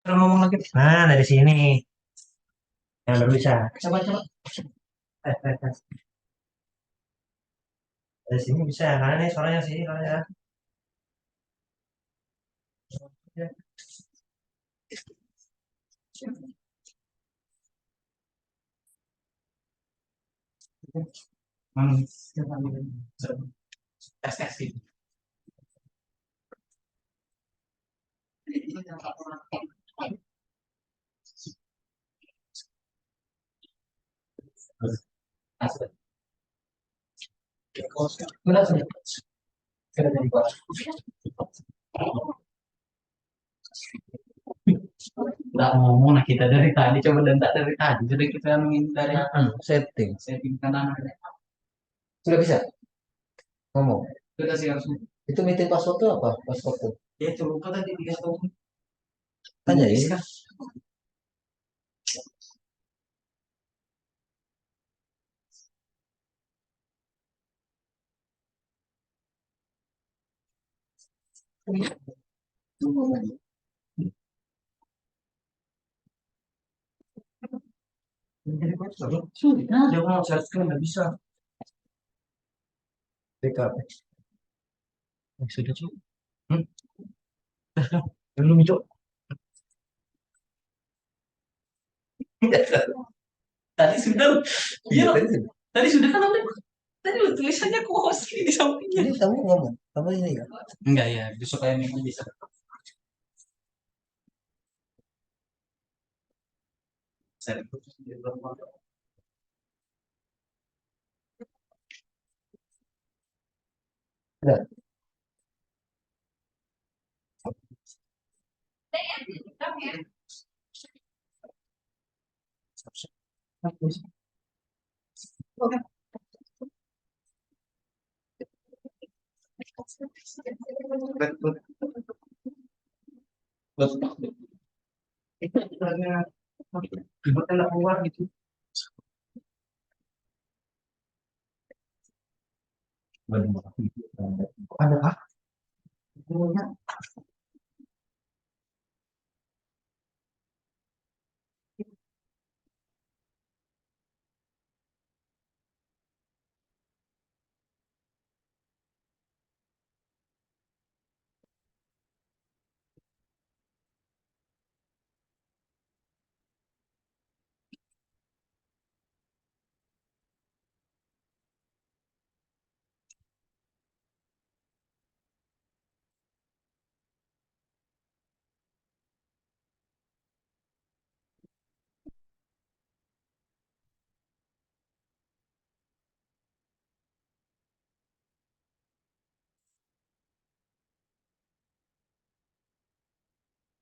Kalau ngomong lagi, nah dari sini yang baru bisa. Coba coba. Tes. Dari sini bisa, karena ini suaranya sini soalnya. Ya. Tes tes gitu. Benar sudah. Sudah dari bawah. Nggak ngomong nah kita dari tadi coba dan tak dari tadi jadi kita menghindari setting setting kanan sudah bisa ngomong sudah sih harus itu meeting password itu apa password itu ya coba tadi dia tahu tanya ya jadi password sudah dia mau saya nggak bisa backup sudah cukup belum cok tadi sudah iya tadi sudah kan tadi tulisannya kok di sampingnya ini kamu ngomong kamu ini ya enggak ya supaya memang bisa saya udah itu karena keyboardnya keluar gitu ada apa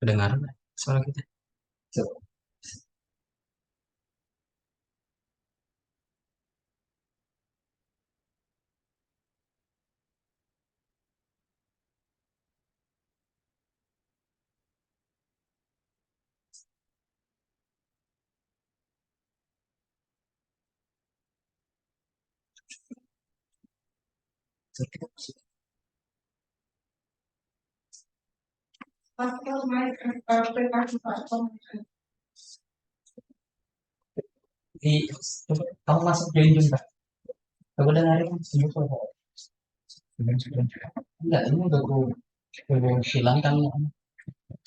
Kedengaran nggak suara kita? Coba. Suara kita masih. Di, coba kamu masuk join juga. Coba dengerin senyum suara. Enggak, ini udah aku hilangkan,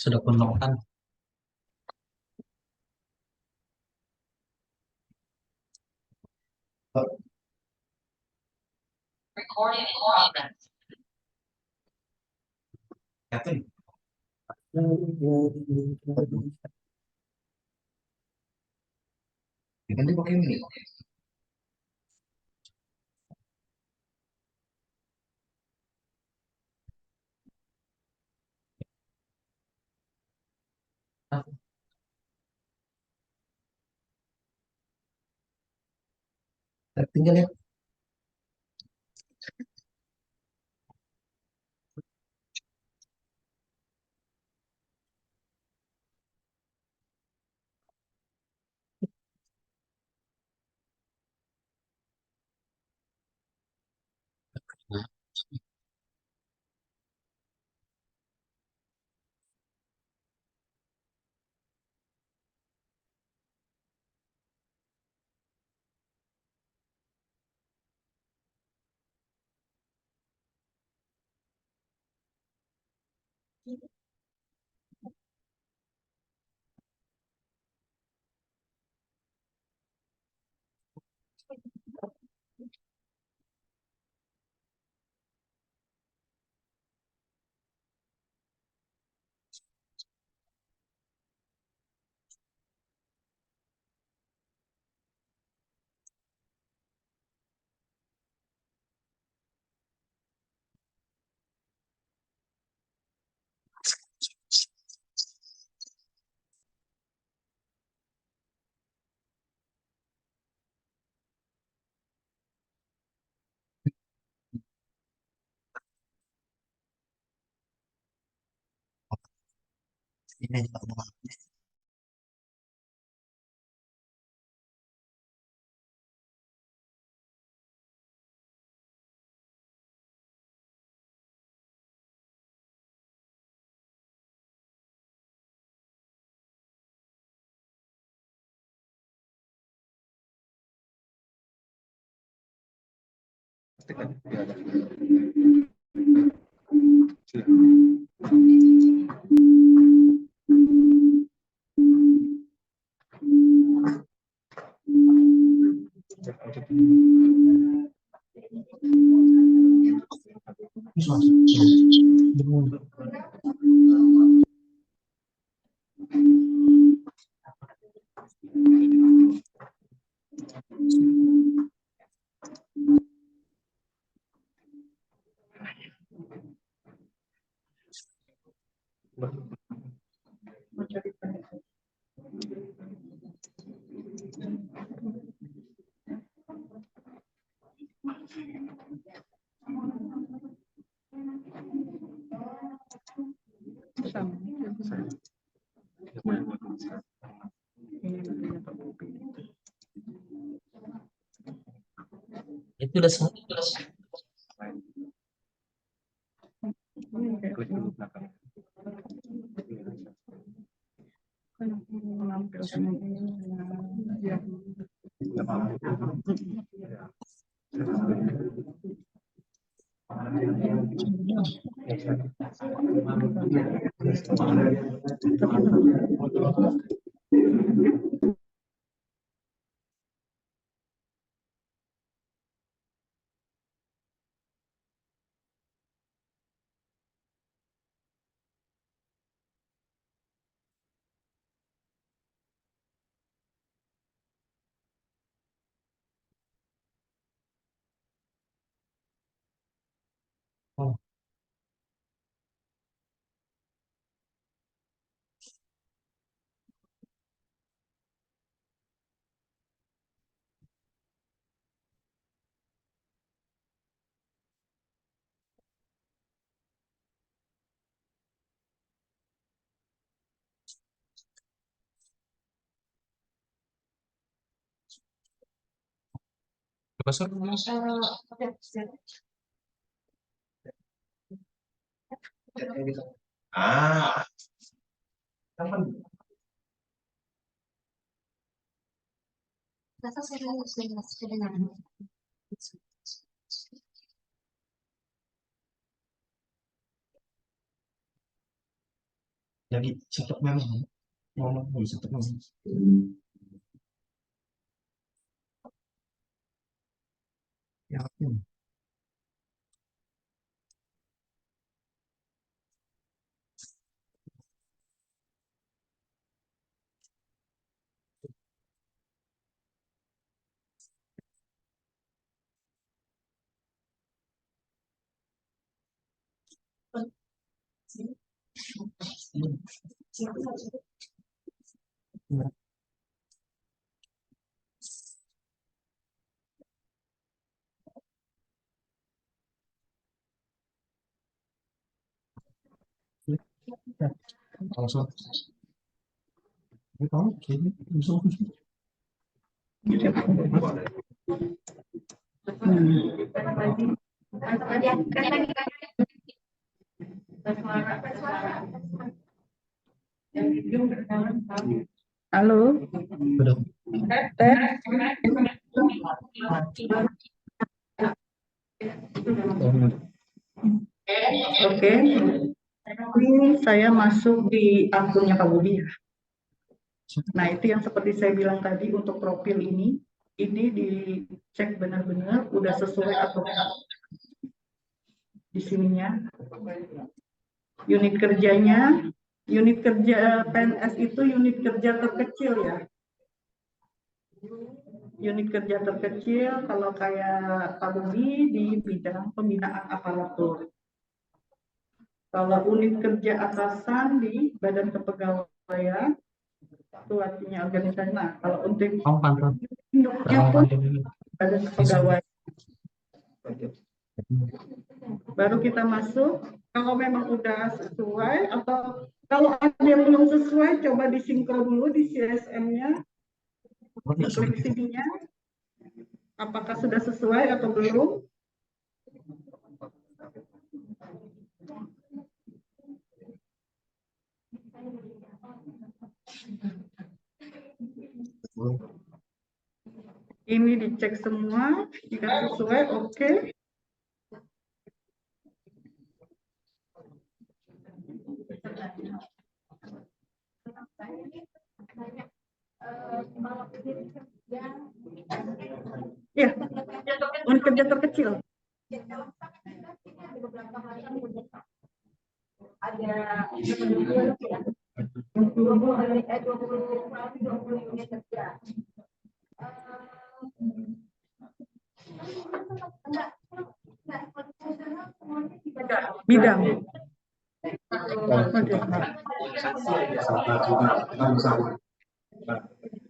sudah kunokkan. Yakin? Ganti pakai ini. Tinggal ya. Ini juga udah. Itu udah semua. Masuk. Ah, jadi cepat memang. Ngomong cepat memang. Ya, langsung. Ini kamu kayaknya langsung. Halo, Udah. Teh. Oke. Ini saya masuk di akunnya Pak Budi ya. Nah, itu yang seperti saya bilang tadi untuk profil ini dicek benar-benar udah sesuai atau enggak di sininya. Unit kerjanya, unit kerja PNS itu unit kerja terkecil ya. Unit kerja terkecil kalau kayak Pak Budi di bidang pembinaan aparatur. Kalau unit kerja atasan di badan kepegawaian itu artinya organisasi. Nah, kalau untuk induknya pun badan kepegawaian. Baru kita masuk. Kalau memang udah sesuai atau kalau ada yang belum sesuai, coba disinkron dulu di CSM-nya, diklik sininya. Apakah sudah sesuai atau belum? Ini dicek semua, jika sesuai, oke. Ya, unit kerja terkecil. Ada 20 unit kerja. Bidang.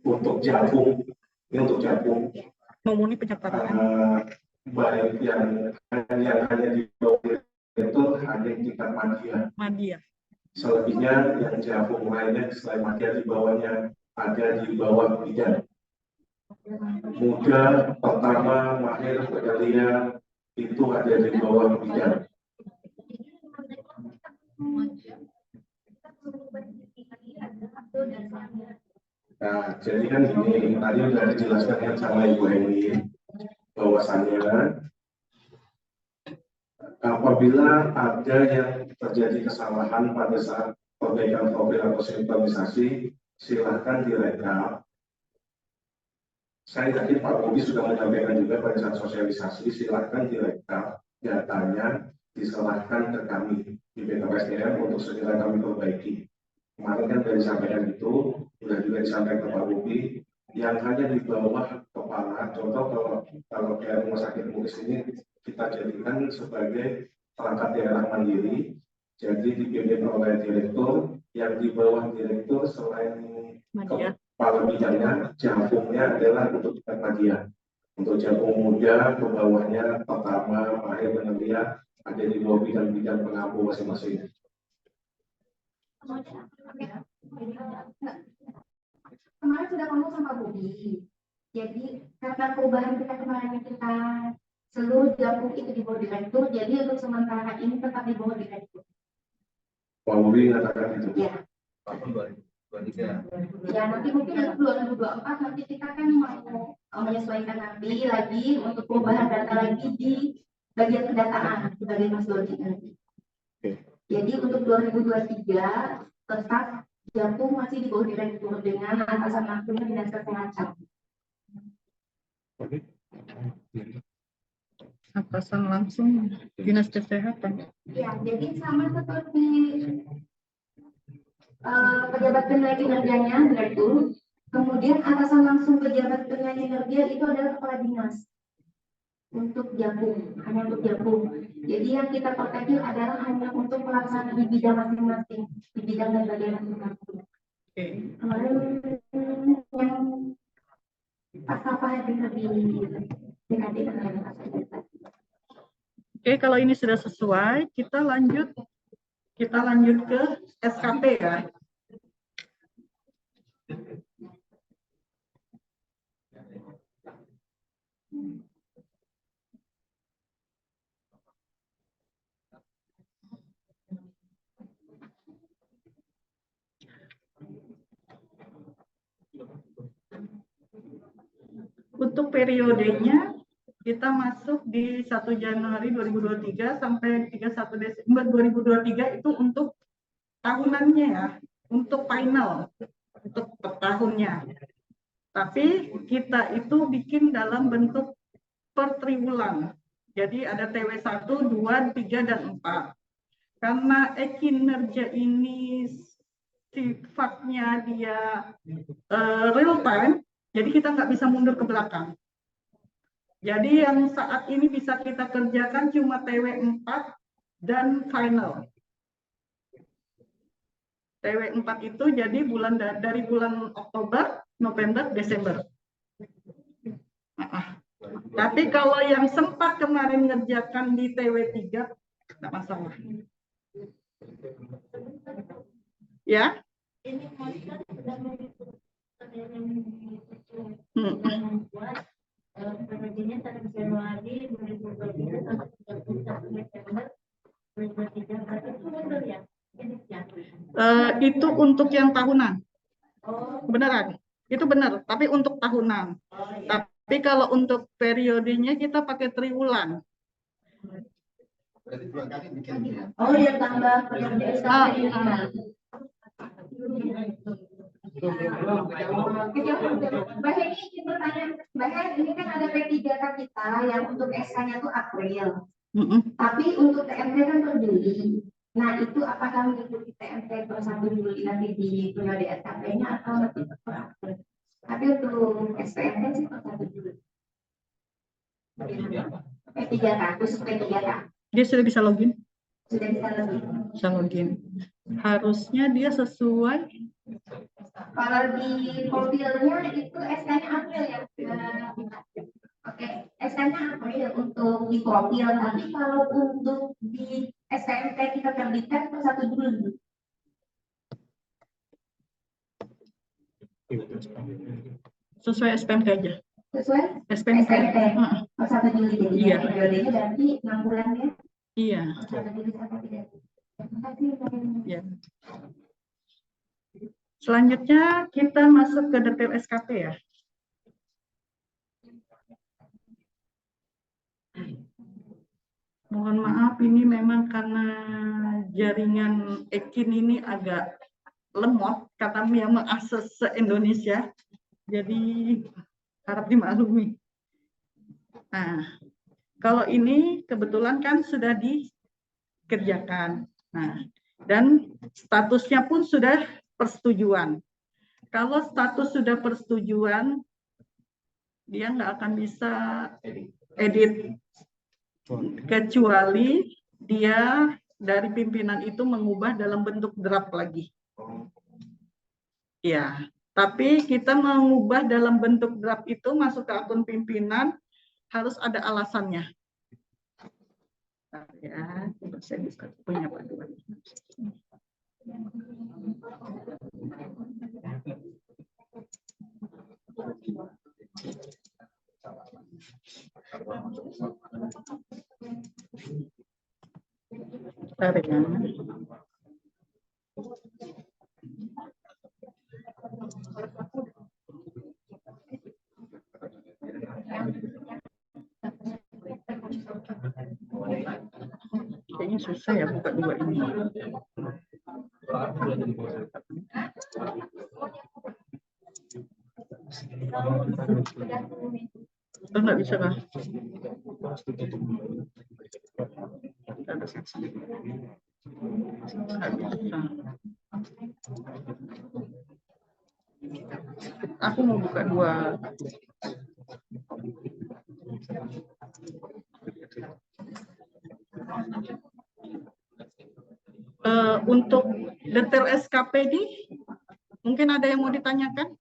Untuk jagung, ini untuk jagung. Memenuhi pencatatan. Baik yang hanya di bawah itu hanya tingkat madya. Selebihnya yang jagung lainnya selain madya di bawahnya ada di bawah bidan. Muda, pertama, mahir, pegalia itu ada di bawah bidan. Nah, jadi kan ini tadi sudah dijelaskan kan sama Ibu Eni bahwasannya apabila ada yang terjadi kesalahan pada saat perbaikan profil atau sinkronisasi, silahkan direkam. Saya yakin Pak Bobi sudah menyampaikan juga pada saat sosialisasi, silahkan direkam datanya, diserahkan ke kami di BKPSDM untuk segera kami perbaiki. Kemarin kan sudah disampaikan itu, sudah juga disampaikan ke Pak Bobi, yang hanya di bawah kepala, contoh kalau kayak rumah sakit Mulis ini kita jadikan sebagai perangkat daerah mandiri, jadi dipimpin oleh direktur, yang di bawah direktur selain kepala bidangnya, jagungnya adalah untuk tingkat media. Untuk jagung muda, ke bawahnya pertama, mahir, penelia, ada di bawah bidang-bidang pengampu masing-masing. Kemarin sudah ngomong sama Bobi. Jadi karena perubahan kita kemarin kita seluruh Jakpro itu di bawah direktur, jadi untuk sementara ini tetap di bawah direktur. Pak Bobi mengatakan itu. Ya. Tahun 2023. Ya nanti mungkin untuk 2024 nanti kita kan mau menyesuaikan nanti lagi untuk perubahan data lagi di bagian pendataan sebagai Mas Dodi nanti. Jadi untuk 2023 tetap Jakpro masih di bawah direktur dengan atasan langsungnya dinas kesehatan. Atasan langsung dinas kesehatan. Ya, jadi sama seperti pejabat penilai kinerjanya direktur, kemudian atasan langsung pejabat penilai kinerja itu adalah kepala dinas untuk Jakpro, hanya untuk Jakpro. Jadi yang kita perkecil adalah hanya untuk pelaksanaan di bidang masing-masing, di bidang dan bagian masing-masing. Kemarin yang apa hadir di DKD dengan Oke, kalau ini sudah sesuai, kita lanjut ke SKP ya. Untuk periodenya kita masuk di 1 Januari 2023 sampai 31 Desember 2023 itu untuk tahunannya ya, untuk final, untuk per tahunnya. Tapi kita itu bikin dalam bentuk per triwulan. Jadi ada TW1, 2, 3, dan 4. Karena kinerja ini sifatnya dia real time, jadi kita nggak bisa mundur ke belakang. Jadi yang saat ini bisa kita kerjakan cuma TW4 dan final. TW4 itu jadi dari bulan Oktober, November, Desember. Tapi kalau yang sempat kemarin ngerjakan di TW3, tidak masalah. Ya? ini masyarakat sudah membuat periodenya 1 Januari 2023 sampai 31 Desember 2023. Berarti itu mundur ya? Itu untuk yang tahunan. Oh. Beneran. Itu benar, tapi untuk tahunan. Oh, iya. Tapi kalau untuk periodenya kita pakai triwulan. Oh, dia tambah periode SKP ini. Mbak Heni ingin bertanya, Mbak Heni ini kan ada P3K kita yang untuk SK-nya itu April, tapi untuk TMT kan per Juli. Nah itu apakah mengikuti TMT per 1 Juli nanti di periode SKP-nya atau nanti per April? Tapi untuk SPMT sih per 1 Juli. P3K, khusus P3K. Dia sudah bisa login? Sudah bisa login. Bisa login. Harusnya dia sesuai. Kalau di profilnya itu SK-nya April ya. Oke, SK-nya April untuk di profil, tapi kalau untuk di SPMT kita terbitkan per 1 Juli. Sesuai SPMT aja. Sesuai SPMT. Per 1 Juli jadi iya. periodenya berarti 6 bulan ya. Iya. 1 Juli sampai 3. Terima kasih. Ya. Selanjutnya kita masuk ke detail SKP ya. Mohon maaf ini memang karena jaringan Ekin ini agak lemot kata yang mengakses se-Indonesia. Jadi harap dimaklumi. Nah, kalau ini kebetulan kan sudah dikerjakan. Nah, dan statusnya pun sudah persetujuan. Kalau status sudah persetujuan, dia nggak akan bisa edit. Kecuali dia dari pimpinan itu mengubah dalam bentuk draft lagi. Ya, tapi kita mengubah dalam bentuk draft itu masuk ke akun pimpinan harus ada alasannya. Ya, saya bisa punya panduan. Bentar ya. Kayaknya susah ya buka dua ini. Oh, nggak bisa kah? Ada saksi. Nggak bisa. Aku mau buka dua. Untuk detail SKPD, mungkin ada yang mau ditanyakan?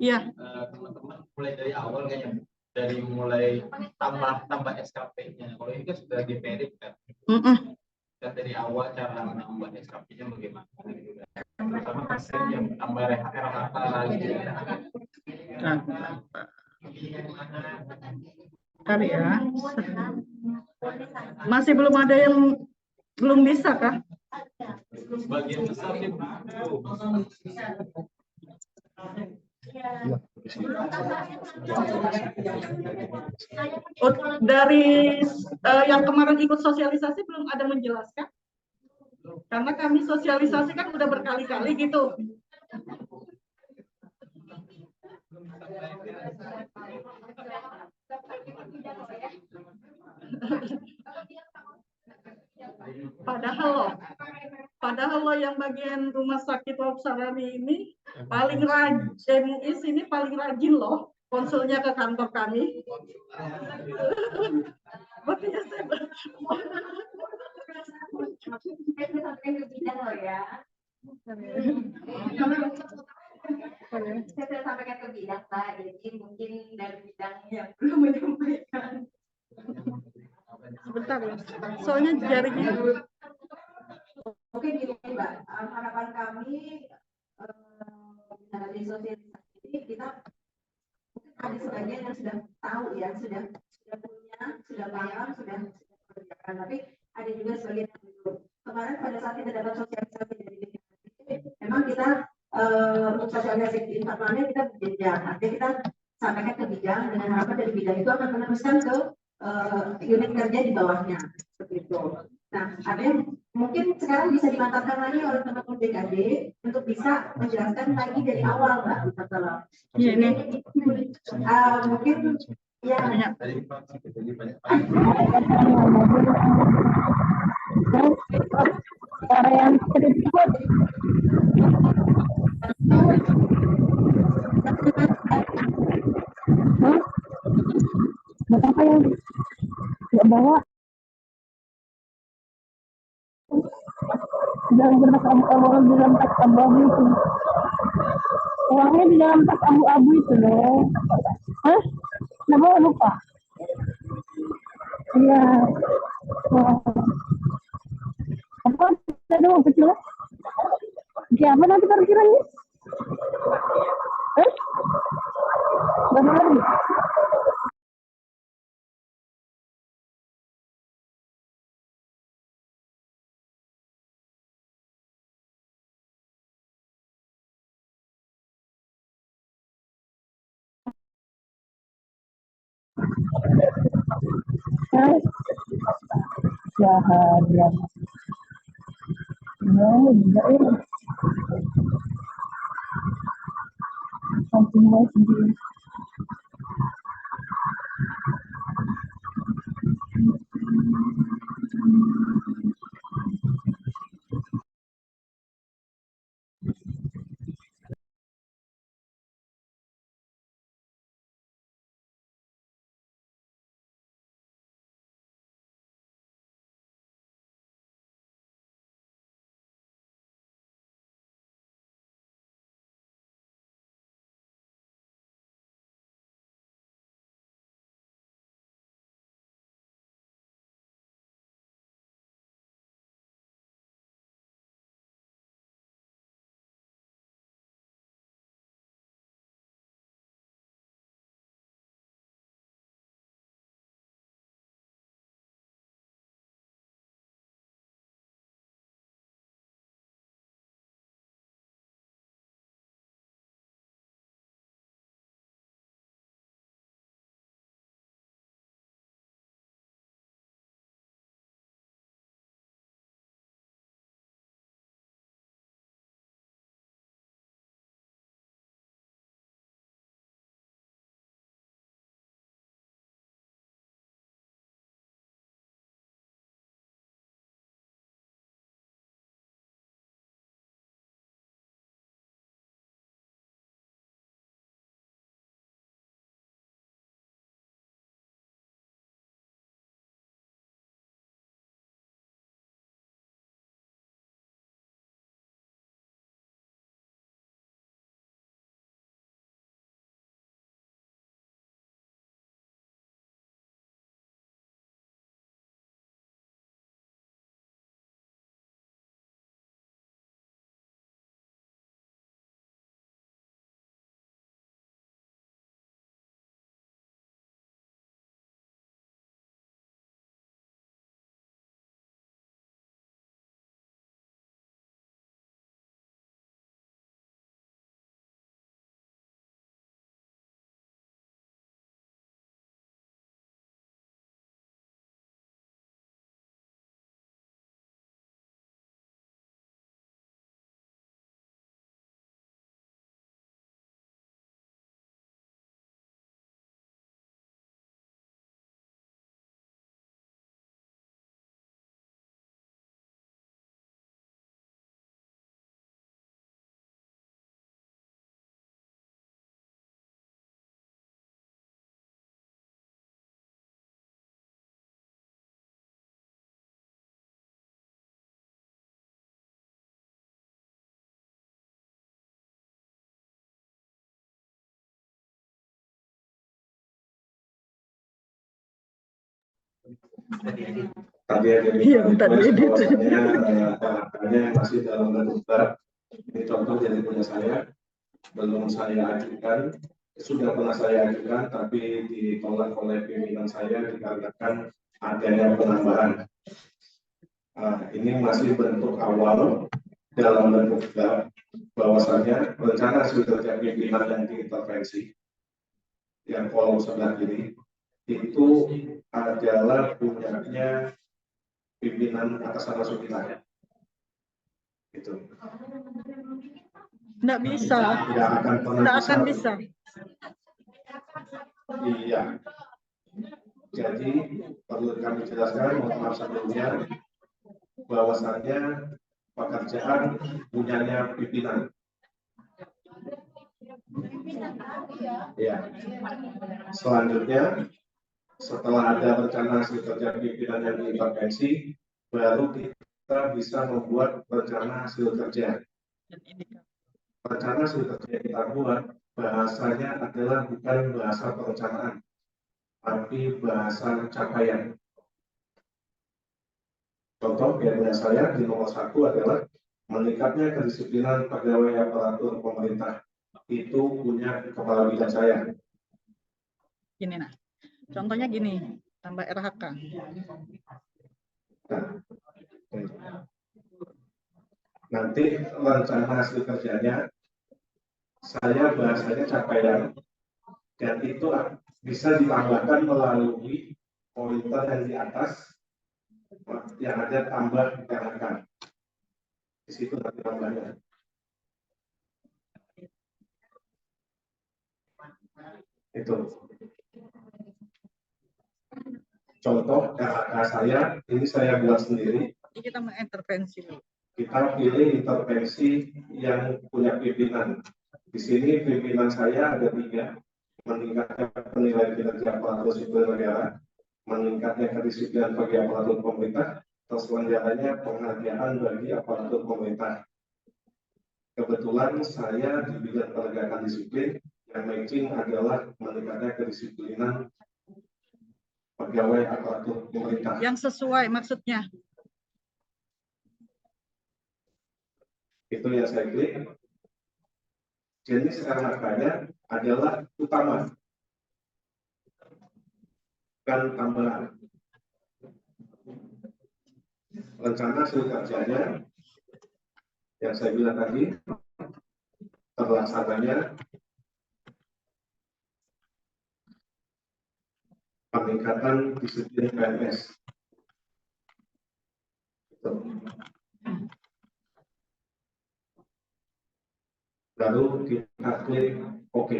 Iya. Teman-teman mulai dari awal kayaknya dari mulai tambah SKP-nya. Kalau ini kan sudah di-merit kan. Dan dari awal cara menambah SKP-nya bagaimana? Terutama persen yang tambah RHK gitu. Bentar ya. Masih belum ada yang belum bisa kah? Sebagian besar sih belum. Dari yang kemarin ikut sosialisasi belum ada menjelaskan? Karena kami sosialisasi kan udah berkali-kali gitu. Padahal loh yang bagian rumah sakit Sarani ini paling rajin, MUIS ini paling rajin loh konsulnya ke kantor kami. Makanya saya ke bidang loh ya. Saya sudah sampaikan ke bidang Pak, jadi mungkin dari bidang yang belum menyampaikan. Sebentar ya, soalnya jaringnya. Oke gini Mbak, harapan kami di sosialisasi ini kita ada sebagian yang sudah tahu ya, sudah punya, sudah paham, sudah kerjakan, tapi ada juga sebagian yang belum. Kemarin pada saat kita dapat sosialisasi dari BPKD, memang kita untuk sosialisasi informalnya kita berjenjang, artinya kita sampaikan ke bidang dengan harapan dari bidang itu akan meneruskan ke unit kerja di bawahnya, seperti itu. Nah, ada yang mungkin sekarang bisa dimanfaatkan lagi oleh teman-teman BKD untuk bisa menjelaskan lagi dari awal, Mbak. Iya, ini. Mungkin ya. Cara yang sedikit apa yang nggak bawa dalam kertas abu-abu di dalam tas abu-abu itu, uangnya di dalam tas abu-abu itu loh. Hah? Nggak bawa, lupa. Iya. Apa ada doang kecil? Siapa nanti parkirannya? Berapa lagi? Jahat ya. No, tidak ya. Something else. Tadi ada Iya, minta diedit. bahwasannya masih dalam bentuk draft. Ini contoh dari punya saya, belum saya ajukan, sudah pernah saya ajukan, tapi ditolak oleh pimpinan saya dikarenakan adanya penambahan. Ini masih bentuk awal dalam bentuk draft, bahwasannya rencana hasil kerja pimpinan yang diintervensi yang kolom sebelah kiri itu adalah punyanya pimpinan atasan langsung kita. Itu. Nggak bisa. Nggak akan bisa. Iya. Jadi perlu kami jelaskan, mohon maaf sebelumnya, bahwasannya pekerjaan punyanya pimpinan. Ya. Selanjutnya, setelah ada rencana hasil kerja pimpinan yang diintervensi, baru kita bisa membuat rencana hasil kerja. Rencana hasil kerja yang kita buat, bahasanya adalah bukan bahasa perencanaan, tapi bahasa capaian. Contoh biasanya saya di nomor 1 adalah meningkatnya kedisiplinan pegawai aparatur pemerintah. Itu punya kepala bidang saya. Gini nah, contohnya gini, tambah RHK. Nanti rencana hasil kerjanya, saya bahasanya capaian, dan itu bisa ditambahkan melalui pointer yang di atas, yang ada tambah RHK. Di situ nanti tambahnya. Itu. Contoh RHK saya, ini saya buat sendiri. Kita mengintervensi. Kita pilih intervensi yang punya pimpinan. Di sini pimpinan saya ada 3, meningkatnya penilaian kinerja aparatur sipil negara, meningkatnya kedisiplinan bagi aparatur pemerintah, terselenggaranya penghargaan bagi aparatur pemerintah. Kebetulan saya di bidang penegakan disiplin, yang matching adalah meningkatnya kedisiplinan pegawai aparatur pemerintah. Yang sesuai maksudnya. Itu yang saya klik. Jenis RHK-nya adalah utama, bukan tambahan. Rencana hasil kerjanya yang saya bilang tadi, terlaksananya peningkatan disiplin PNS. Lalu kita klik OK.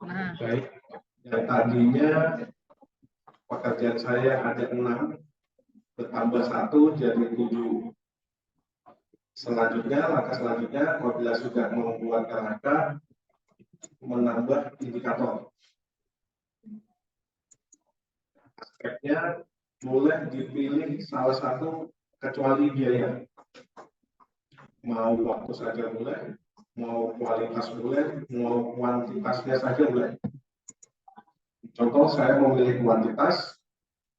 Nah, Baik, yang tadinya pekerjaan saya ada 6, bertambah 1 jadi 7. Selanjutnya, langkah selanjutnya, apabila sudah membuat RHK, menambah indikator. Aspeknya boleh dipilih salah satu kecuali biaya. Mau waktu saja boleh, mau kualitas boleh, mau kuantitasnya saja boleh. Contoh saya memilih kuantitas,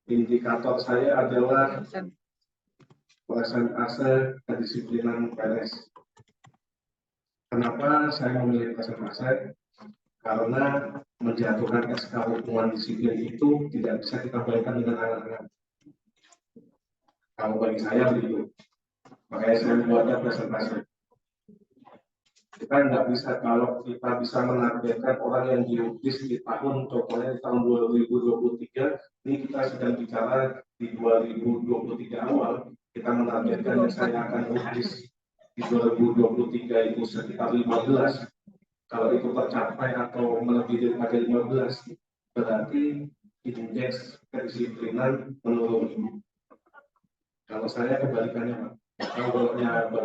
indikator saya adalah persentase kedisiplinan PNS. Kenapa saya memilih persentase? Karena menjatuhkan SK hukuman disiplin itu tidak bisa kita bayangkan dengan anak-anak. Kalau bagi saya begitu. Makanya saya membuatnya persentase. Kita nggak bisa, kalau kita bisa menargetkan orang yang diutus di tahun, contohnya di tahun 2023, ini kita sedang bicara di 2023 awal, kita menargetkan yang saya akan utus di 2023 itu sekitar 15, kalau itu tercapai atau melebihi daripada 15, berarti indeks kedisiplinan menurun. Kalau saya kebalikannya, Pak. Kalau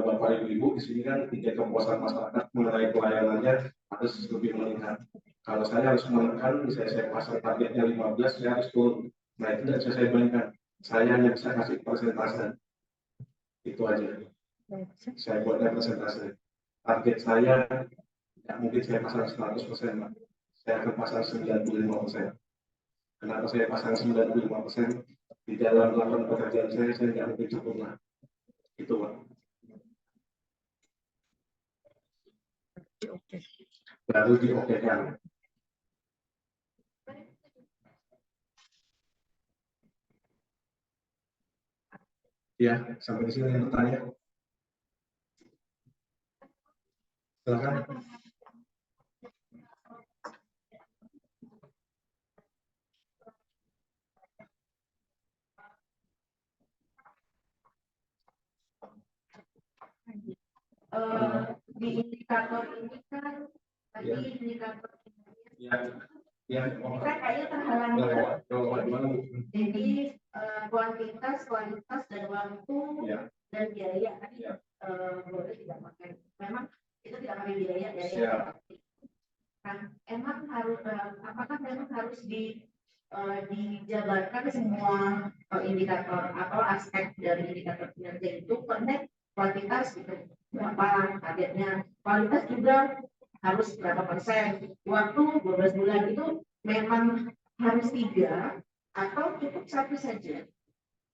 Bapak Ibu di sini kan tingkat kepuasan masyarakat mengenai pelayanannya harus lebih meningkat. Kalau saya harus menekan, misalnya saya pasang targetnya 15, saya harus turun. Nah itu tidak bisa saya bandingkan. Saya hanya bisa kasih persentase. Itu aja. Saya buatnya persentase. Target saya, ya mungkin saya pasang 100%, Pak. Saya akan pasang 95%. Kenapa saya pasang 95%? Di dalam laporan pekerjaan saya tidak mungkin sempurna. Itu, Pak. Baru diokekan. Ya, sampai di sini yang bertanya. Silakan. Di indikator ini kan tadi indikator Ya, ya. ini kan kayaknya terhalang ya. Jadi kualitas dan waktu dan biaya kan boleh tidak pakai. Memang itu tidak pakai biaya ya. Kan emang harus apakah memang harus dijabarkan semua indikator atau aspek dari indikator kinerja itu connect kualitas gitu berapa targetnya, kualitas juga harus berapa persen, waktu 12 bulan itu memang harus 3 atau cukup 1 saja?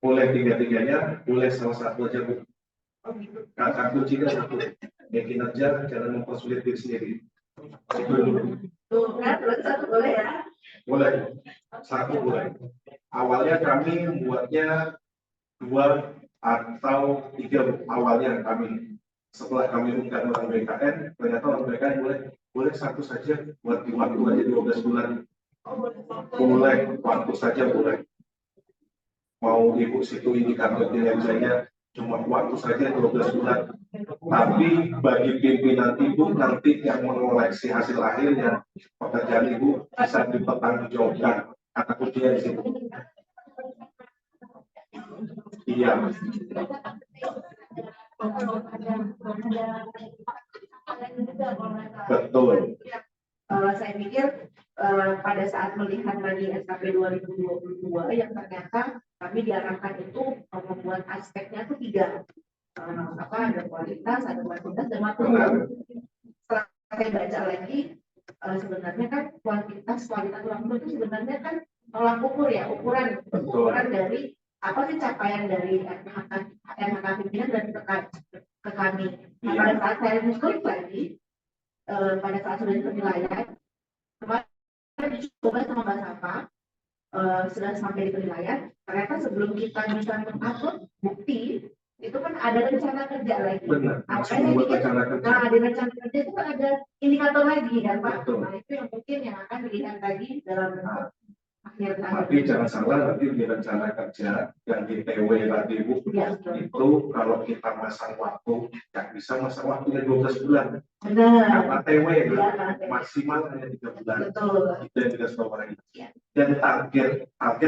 Boleh tiga-tiganya, boleh salah satu aja, Bu. Oh gitu. Kata kuncinya satu, ya kinerja jangan mempersulit diri sendiri. Itu dulu. Tuh kan, terus satu boleh ya? Boleh, satu boleh. Awalnya kami membuatnya 2 atau 3 awalnya kami. Setelah kami undang orang BKN, ternyata orang BKN boleh 1 saja buat di waktu aja 12 bulan. Boleh, waktu saja boleh. Mau Ibu situ indikator kinerjanya cuma waktu saja 12 bulan. Tapi bagi pimpinan Ibu nanti yang mengoleksi hasil akhirnya, pekerjaan Ibu bisa dipertanggungjawabkan. Kata kuncinya di situ. Iya. Betul. Saya pikir pada saat melihat lagi SKP 2022 yang ternyata kami diarahkan itu membuat aspeknya itu 3, ada kualitas, ada kuantitas, dan waktu. Setelah saya baca lagi, sebenarnya kan kualitas waktu itu sebenarnya kan tolak ukur ya, ukuran dari apa sih capaian dari RHK pimpinan dan ke kami. Nah, pada saat saya muskul lagi, pada saat sudah penilaian, kemarin dicoba sama Mbak Safa, sudah sampai di penilaian, ternyata sebelum kita bisa mengupload bukti, itu kan ada rencana kerja lagi. Benar. Nah, di rencana kerja itu kan ada indikator lagi kan Pak. Nah, itu yang mungkin yang akan dilihat lagi dalam akhir tahun. Tapi jangan salah, nanti di rencana kerja yang di TW tadi Bu, itu kalau kita masang waktu, nggak bisa masang waktunya 12 bulan. Benar. Karena TW maksimal hanya 3 bulan. Betul. Itu yang tidak semua orang. Dan target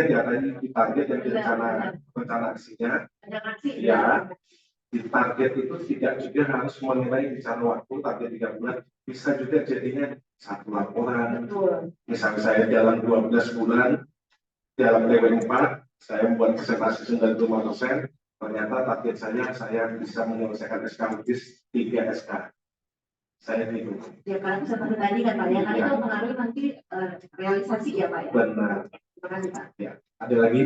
ya tadi target yang di rencana aksinya. Ya, di target itu tidak juga harus menilai bicara waktu target 3 bulan, bisa juga jadinya 1 laporan. Betul. Misalnya saya jalan 12 bulan dalam TW4, saya membuat presentasi 95%, ternyata target saya bisa menyelesaikan SK habis 3 SK. Saya gitu. Ya karena seperti tadi kan Pak, ya kan itu mengaruhi nanti realisasi ya Pak ya. Benar. Terima kasih Pak. Ya, ada lagi?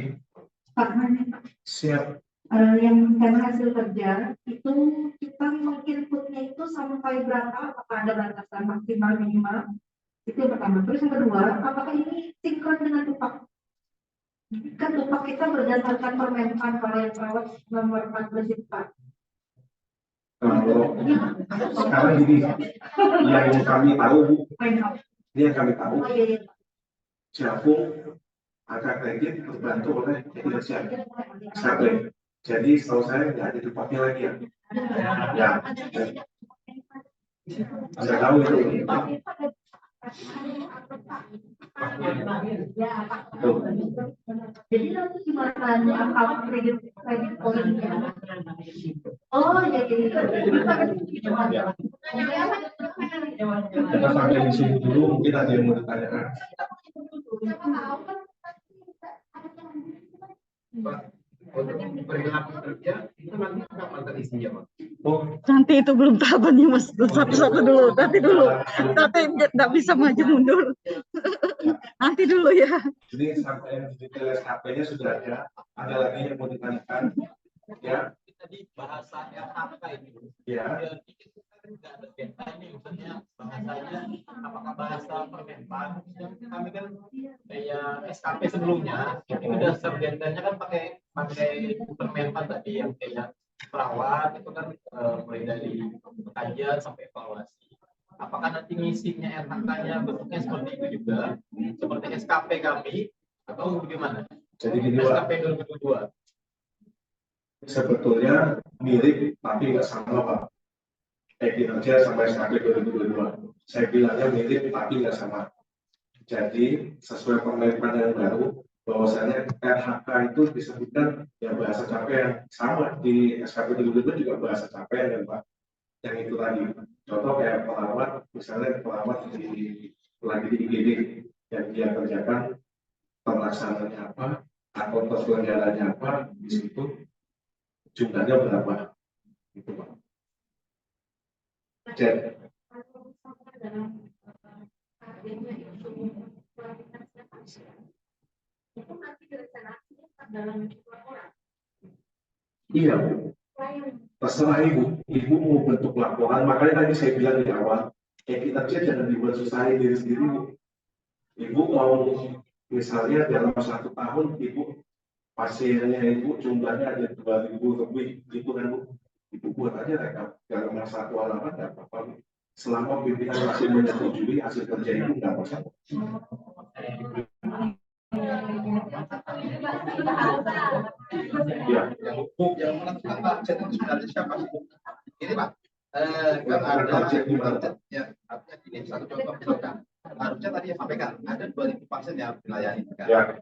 Pak, Pak. Siap. Yang karena hasil kerja itu kita mungkin inputnya itu sampai berapa? Apakah ada batasan maksimal minimal? Itu yang pertama. Terus yang kedua, apakah ini sinkron dengan upah? Kan upah kita berdasarkan Permenpan Perawat nomor 14 itu Pak. Kalau sekarang gini, yang kami tahu Bu, ini yang kami tahu, Japung angka kredit terbantu oleh kinerja SKP. Jadi setahu saya nggak ada tempatnya lagi ya. Ya, saya tahu itu. Tuh. Jadi nanti gimana kalau kredit poinnya? Oh ya jadi Kita sampai di sini dulu, mungkin ada yang mau ditanyakan. Pak, untuk perilaku kerja itu nanti apa isinya, Pak? Oh, Nanti itu belum tahapannya Mas. Satu-satu dulu. Nanti dulu. Nanti nggak bisa maju mundur. Nanti dulu ya. jadi sampai yang di detail SKP-nya sudah ada. Ada lagi yang mau ditanyakan? Ya, Tadi bahasa RHK itu. ya. Nggak ada beda ini, misalnya bahasanya apakah bahasa Permenpan? Kami kan kayak SKP sebelumnya itu dasar bentanya kan pakai Permenpan tadi yang kayak perawat itu kan mulai dari kajian sampai evaluasi. Apakah nanti ngisinya RHK-nya bentuknya seperti itu juga, seperti SKP kami atau bagaimana? Jadi gini, Pak. SKP 2022. Sebetulnya mirip tapi nggak sama, Pak. Kinerja sampai SKP 2022. Saya bilangnya mirip tapi nggak sama. Jadi sesuai Permenpan yang baru, bahwasanya RHK itu disebutkan ya bahasa capaian, sama di SKP 2022 juga bahasa capaian kan, Pak. Yang itu tadi. Contoh kayak perawat, misalnya perawat lagi di IGD yang dia kerjakan pelaksanaannya apa, atau pelanggarannya apa, di situ jumlahnya berapa, gitu, Pak. Jadi, iya, terserah ibu mau bentuk laporan. Makanya tadi saya bilang di awal, kinerja jangan dibuat susahin diri sendiri, Bu. Ibu mau misalnya dalam 1 tahun ibu pasiennya ibu jumlahnya ada 2.000 lebih, gitu kan, Bu. Ibu buat aja rekap dalam satu halaman, nggak apa-apa, Bu. Selama pimpinan masih menyetujui hasil kerja ibu, nggak masalah. Ya, Yang menentukan budget itu sebenarnya siapa sih? Ini Pak, kan ada ya, artinya gini, satu contoh misalkan harusnya tadi yang sampaikan ada 2.000 pasien yang dilayani kan? Ya.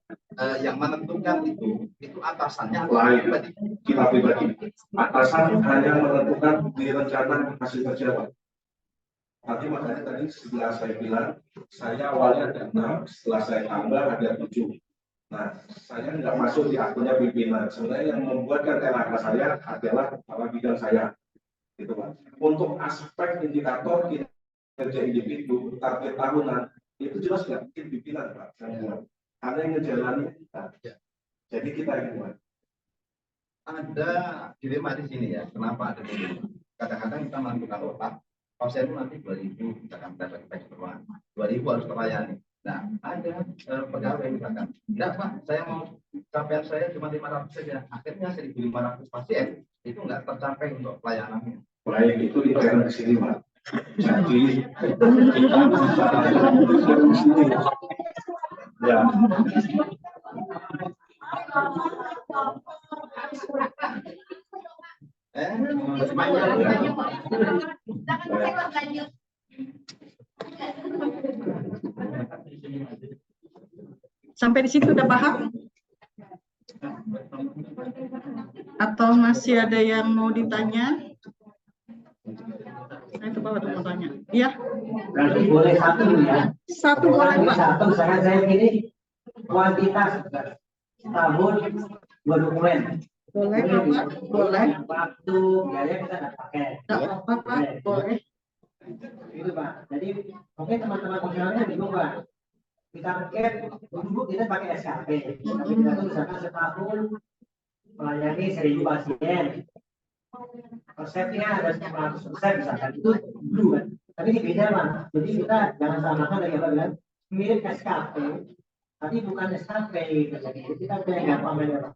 Yang menentukan itu atasannya Lain, pribadi. kita pribadi. Atasan hanya menentukan di rencana hasil kerja, Pak. Nanti makanya tadi setelah saya bilang, saya awalnya ada 6, setelah saya tambah ada 7. Nah, saya nggak masuk di akunnya pimpinan. Sebenarnya yang membuatkan RHK saya adalah kepala bidang saya, gitu, Pak. Untuk aspek indikator kinerja individu, target tahunan, itu jelas nggak mungkin pimpinan, Pak. Karena yang ngejalani kita. Jadi kita yang buat. Ada dilema di sini ya. Kenapa ada dilema? Kadang-kadang kita menentukan otak, pasien itu nanti 2.000, misalkan kita pakai ruangan, 2.000 harus terlayani. Nah, ada pegawai misalkan, enggak Pak, saya mau capaian saya cuma 500 saja. Akhirnya 1.500 pasien itu enggak tercapai untuk pelayanannya. Baik, itu intern di sini, Pak. Jadi kita bicara di sini. Ya. Sampai di situ udah paham? Atau masih ada yang mau ditanya? Nah, itu Pak mau tanya. Iya. Berarti boleh satu ya? Satu boleh Pak. Satu, saya ini kuantitas tahun 2 dokumen. Boleh Bapak, boleh. Waktu biaya kita nggak pakai. Nggak apa-apa Pak, boleh. Itu Pak. Jadi mungkin teman-teman fungsionalnya bingung Pak. Kita mungkin dulu kita pakai SKP, tapi kita tuh misalkan setahun melayani 1.000 pasien. Konsepnya ada 100% misalkan itu dulu kan. Tapi ini beda Pak. Jadi kita jangan samakan dari apa bilang mirip SKP, tapi bukan SKP. Jadi kita punya gampang ya Pak.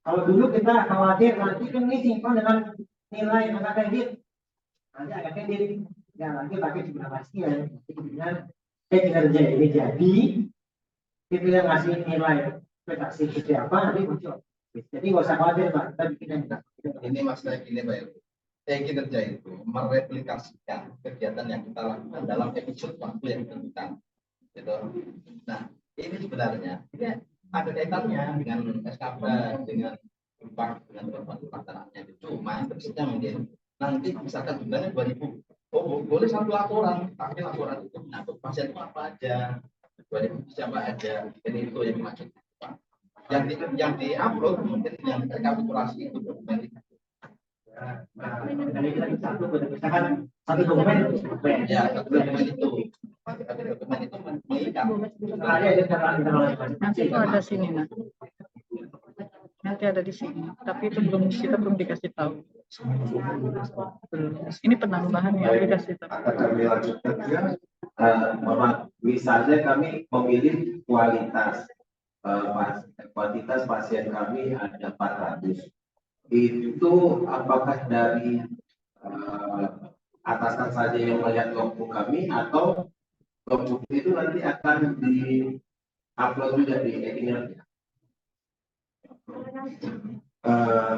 Kalau dulu kita khawatir nanti kan ini sinkron dengan nilai angka kredit, nanti angka kredit nggak lagi pakai jumlah pasien, dengan kinerja ini jadi kita ngasih nilai prestasi seperti apa nanti muncul. Jadi nggak usah khawatir Pak, kita bikin yang Ini masalah ini Pak Heru. Kinerja itu mereplikasikan kegiatan yang kita lakukan dalam episode waktu yang ditentukan. Gitu. Nah, ini sebenarnya ini ada kaitannya dengan SKP, dengan dengan pelaksanaannya. Cuma persisnya mungkin nanti misalkan jumlahnya 2000. Oh, boleh satu laporan, tapi laporan itu menyangkut pasien itu apa aja, 2000 siapa aja. Jadi itu yang dimaksud. Yang di-upload mungkin yang rekapitulasi itu dokumen. Nah, dari kita satu misalkan satu dokumen Ya, satu dokumen itu mengikat. Nanti itu ada sini nanti ada di sini, tapi itu kita belum dikasih tahu. Ini penambahan yang dikasih tahu. Akan kami lanjutkan ya. Misalnya kami memilih kuantitas pasien kami ada 400. Itu apakah dari atasan saja yang melihat logbook kami atau logbook itu nanti akan di-upload juga di kinerja?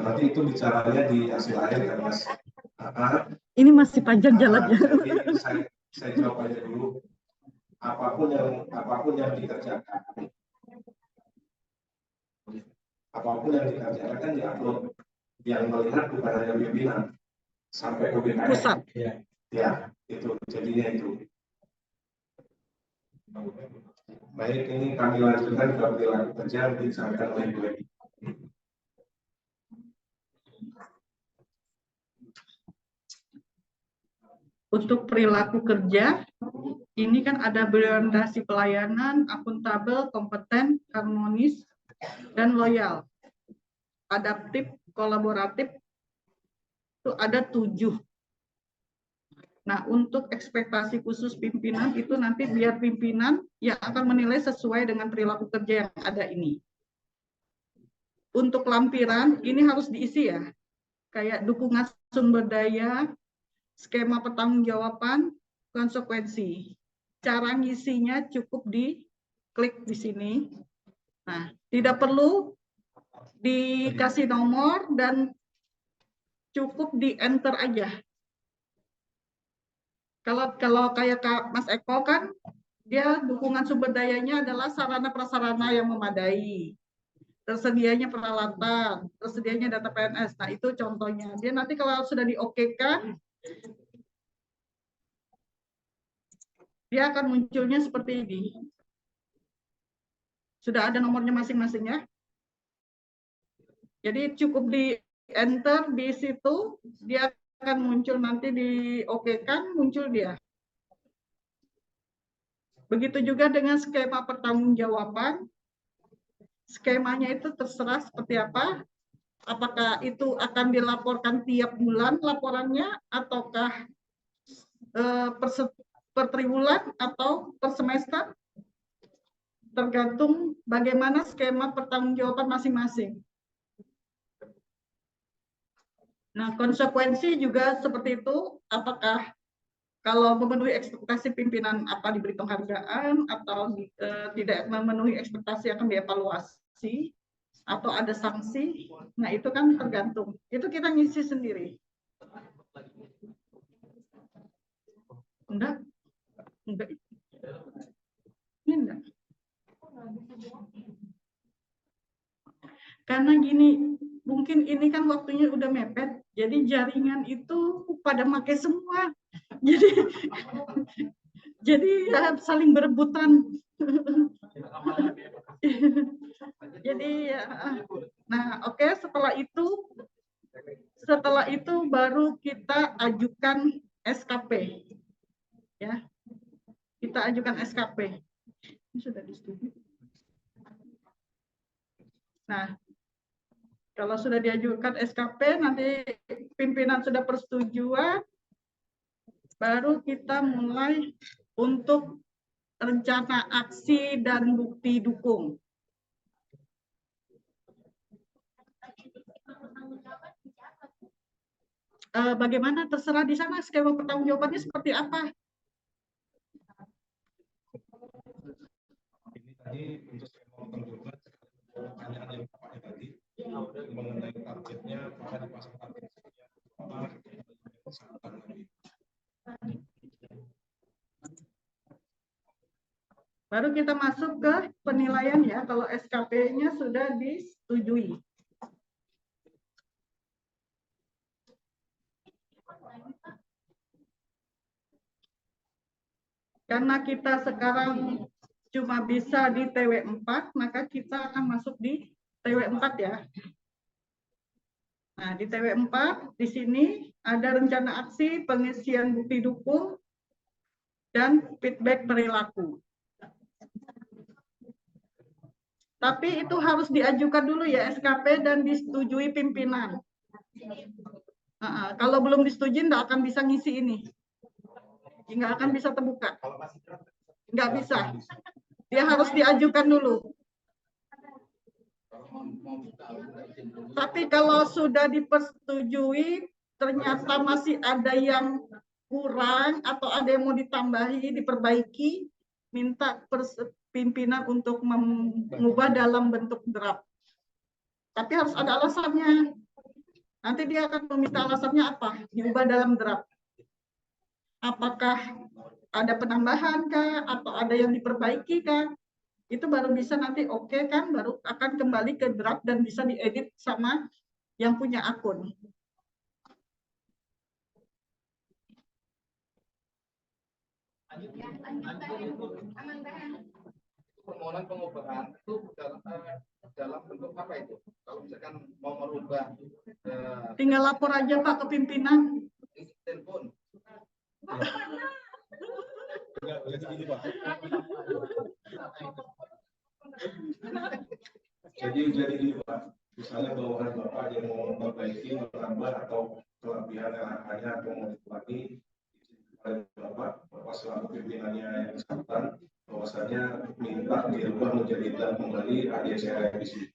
Nanti itu bicaranya di hasil akhir kan Mas. Ini masih panjang jalannya. Saya jawab aja dulu. Apapun yang dikerjakan kan diupload. Yang melihat bukan hanya pimpinan sampai ke BKN. Pusat. Ya, itu jadinya itu. Baik, ini kami lanjutkan ke perilaku kerja yang disampaikan oleh Bu Edi. Untuk perilaku kerja, ini kan ada berorientasi pelayanan, akuntabel, kompeten, harmonis, dan loyal. Adaptif, kolaboratif, itu ada 7. Nah, untuk ekspektasi khusus pimpinan itu nanti biar pimpinan yang akan menilai sesuai dengan perilaku kerja yang ada ini. Untuk lampiran, ini harus diisi ya, kayak dukungan sumber daya, skema pertanggungjawaban, konsekuensi. Cara ngisinya cukup diklik di sini. Nah, tidak perlu dikasih nomor dan cukup di enter aja. Kalau kayak Kak Mas Eko kan, dia dukungan sumber dayanya adalah sarana prasarana yang memadai, tersedianya peralatan, tersedianya data PNS. Nah, itu contohnya. Dia nanti kalau sudah di-oke-kan, dia akan munculnya seperti ini. Sudah ada nomornya masing-masing ya. Jadi cukup di enter di situ, dia akan muncul nanti di-oke-kan, muncul dia. Begitu juga dengan skema pertanggungjawaban. Skemanya itu terserah seperti apa. Apakah itu akan dilaporkan tiap bulan laporannya, ataukah per triwulan atau per semester, tergantung bagaimana skema pertanggungjawaban masing-masing. Nah, konsekuensi juga seperti itu, apakah kalau memenuhi ekspektasi pimpinan apa diberi penghargaan, atau tidak memenuhi ekspektasi akan dievaluasi, atau ada sanksi. Nah, itu kan tergantung. Itu kita ngisi sendiri. Enggak? Enggak. Ini enggak. Karena gini, mungkin ini kan waktunya udah mepet, jadi jaringan itu pada pakai semua. Jadi ya saling berebutan. Jadi ya, nah oke, setelah itu baru kita ajukan SKP. Ya. Kita ajukan SKP. Ini sudah disetujui. Nah, kalau sudah diajukan SKP, nanti pimpinan sudah persetujuan, baru kita mulai untuk rencana aksi dan bukti dukung. Bagaimana terserah di sana skema pertanggungjawabannya seperti apa? Ini tadi untuk skema pertanggungjawaban pertanyaan yang tadi mengenai targetnya, apakah dipasang target Baru kita masuk ke penilaian ya, kalau SKP-nya sudah disetujui. Karena kita sekarang cuma bisa di TW4, maka kita akan masuk di TW4 ya. Nah, di TW4 di sini ada rencana aksi, pengisian bukti dukung, dan feedback perilaku. Tapi itu harus diajukan dulu ya SKP dan disetujui pimpinan. Kalau belum disetujui nggak akan bisa ngisi ini. Nggak akan bisa terbuka. Nggak bisa. Dia harus diajukan dulu. Tapi kalau sudah dipersetujui, ternyata masih ada yang kurang atau ada yang mau ditambahi, diperbaiki, minta pimpinan untuk mengubah dalam bentuk draft. Tapi harus ada alasannya. Nanti dia akan meminta alasannya apa? Diubah dalam draft. Apakah ada penambahan kah? Atau ada yang diperbaiki kah? Itu baru bisa nanti oke kan, baru akan kembali ke draft dan bisa diedit sama yang punya akun. Permohonan pengubahan itu dalam bentuk apa itu? Kalau misalkan mau merubah, tinggal lapor aja Pak ke pimpinan. telepon. Jadi gini Pak. Jadi gini Pak. Misalnya bawahan Bapak yang mau memperbaiki, menambah atau kelebihan yang hanya atau mau dikurangi, Bapak selaku pimpinannya yang bersangkutan, bahwasanya minta dirubah menjadi dan kembali ADC revisi.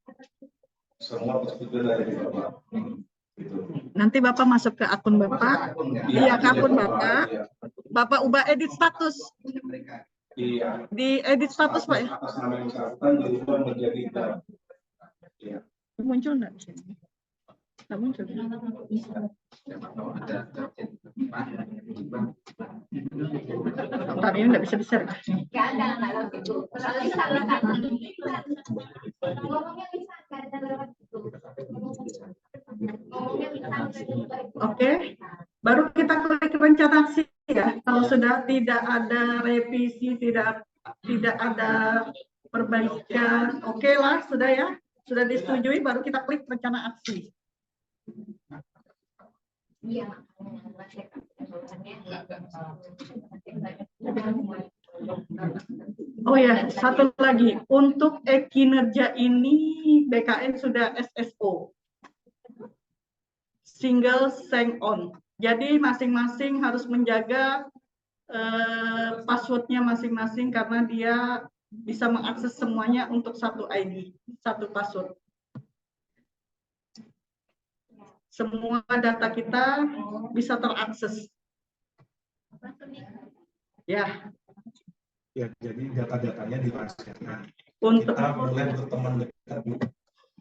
Semua persetujuan dari Bapak. Gitu. Nanti Bapak masuk ke akun Bapak. Iya, ke akun Bapak. Iya. Bapak ubah edit status. Iya. Di edit status Pak ya? Atas nama yang bersangkutan dirubah menjadi dan. Iya. Muncul nggak? Nggak muncul. Tapi ini nggak bisa di-share. Nggak ada itu. Soalnya ngomongnya bisa nggak ada lewat itu. Ngomongnya bisa. Oke, baru kita klik rencana aksi ya. Kalau sudah tidak ada revisi, tidak ada perbaikan, oke lah, sudah ya, sudah disetujui, baru kita klik rencana aksi. Iya. Oh ya, satu lagi, untuk kinerja ini BKN sudah SSO, single sign on. Jadi masing-masing harus menjaga passwordnya masing-masing karena dia bisa mengakses semuanya untuk satu ID, satu password. Semua data kita bisa terakses. Ya. Ya, jadi data-datanya dirahasiakan. Untuk Kita boleh berteman dekat, Bu,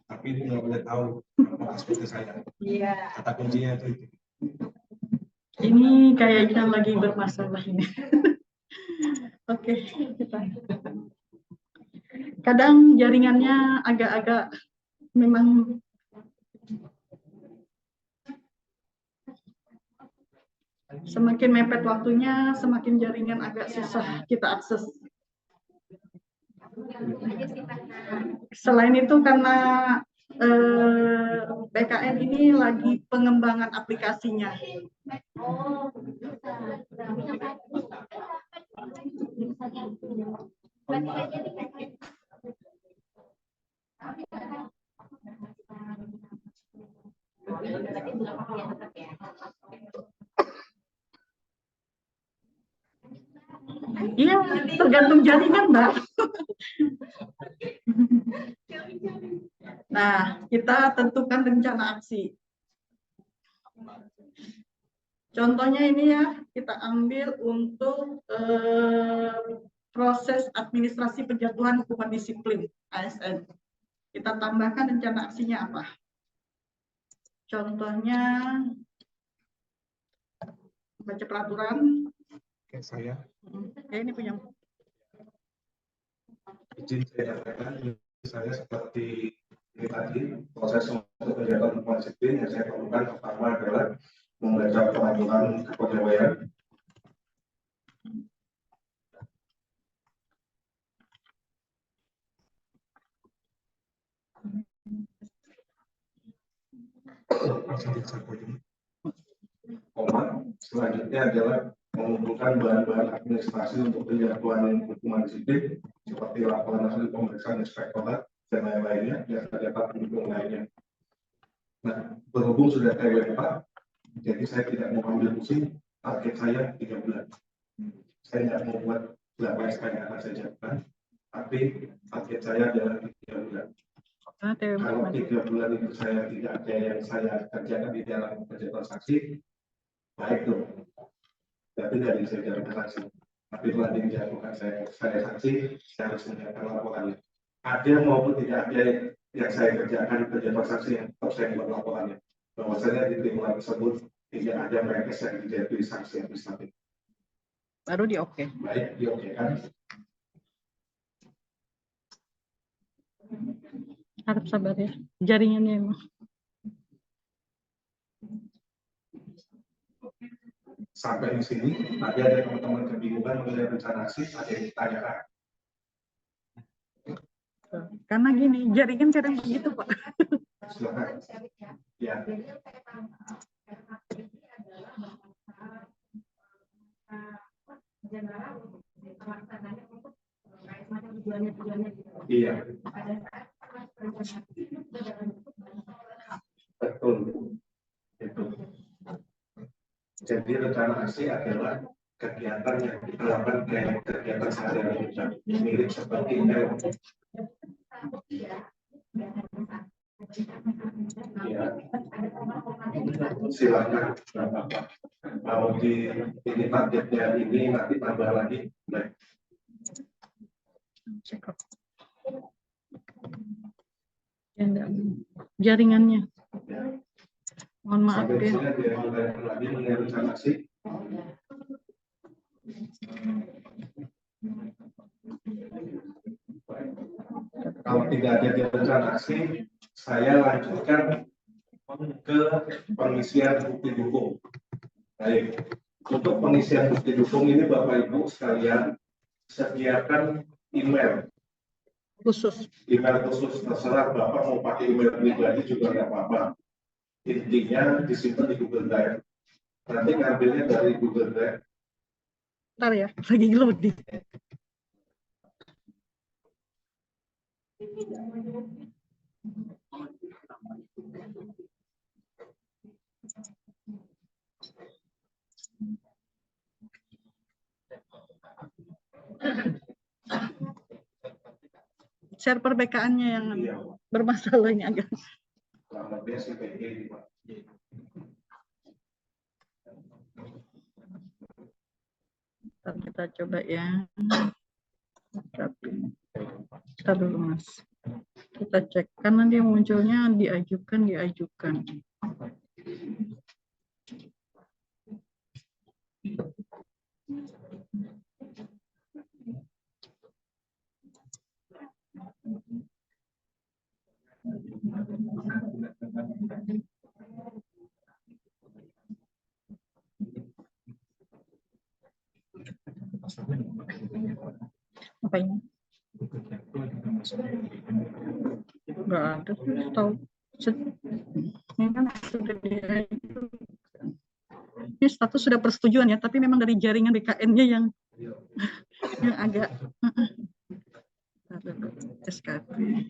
tapi nggak boleh tahu apa seperti saya. Iya. Kata kuncinya itu. Ini kayaknya lagi bermasalah ini. Oke, kita. Kadang jaringannya agak-agak memang semakin mepet waktunya, semakin jaringan agak susah kita akses. Selain itu karena BKN ini lagi pengembangan aplikasinya. Iya, tergantung jaringan, Mbak. Nah, kita tentukan rencana aksi. Contohnya ini ya, kita ambil untuk proses administrasi penjatuhan hukuman disiplin, ASN. Kita tambahkan rencana aksinya apa? Contohnya baca peraturan. Oke, saya Ya, ini punya. izin saya katakan, saya seperti ini tadi, proses untuk kegiatan disiplin yang saya lakukan pertama adalah membaca peraturan kepegawaian. Selanjutnya adalah mengumpulkan bahan-bahan administrasi untuk penjatuhan hukuman disiplin seperti laporan hasil pemeriksaan inspektorat dan lain-lainnya, data-data pendukung lainnya. Nah, berhubung sudah TWK, jadi saya tidak mau ambil pusing, target saya 3 bulan. Saya tidak mau buat berapa SK yang akan saya jalankan, tapi target saya adalah 3 bulan. Kalau 3 bulan itu saya tidak ada yang saya kerjakan di dalam penjatuhan sanksi, baik tuh. Tapi dari saya jalankan sanksi. Tapi telah dijatuhkan saya sanksi, saya harus menjalankan laporannya. Ada maupun tidak ada yang saya kerjakan penjatuhan sanksi yang tetap saya buat laporannya. Bahwasanya di timulan tersebut tidak ada PNS yang dijatuhi sanksi administratif. Baru di oke. Baik, di oke kan? Harap sabar ya. Jaringannya emang. Sampai di sini, tadi ada teman-teman kebingungan mengenai rencana aksi, ada yang ditanyakan. Karena gini, jaringan kadang begitu, Pak. Silakan. Ya. Iya. Betul. Itu. Jadi rencana aksi adalah kegiatan yang kita lakukan kayak kegiatan sehari-hari kita, mirip seperti ini. Ya. Silakan. Mau di ini targetnya ini nanti tambah lagi. Baik. Jaringannya. Mohon maaf Sampai ya. sini ada lagi mengenai rencana aksi. Kalau tidak ada rencana aksi, saya lanjutkan ke pengisian bukti dukung. Baik, untuk pengisian bukti dukung ini Bapak Ibu sekalian sediakan email Khusus. Email khusus, terserah Bapak mau pakai email pribadi juga nggak apa-apa. Intinya disimpan di Google Drive. Nanti ngambilnya dari Google Drive. Bentar ya, lagi loading. Server BK-nya yang bermasalah ini agak. Ntar kita coba ya. Kita dulu Mas. Kita cek karena dia munculnya diajukan. Apa ini? Enggak ada, tahu. Ini kan sudah ini status sudah persetujuan ya, tapi memang dari jaringan BKN-nya yang agak SKP.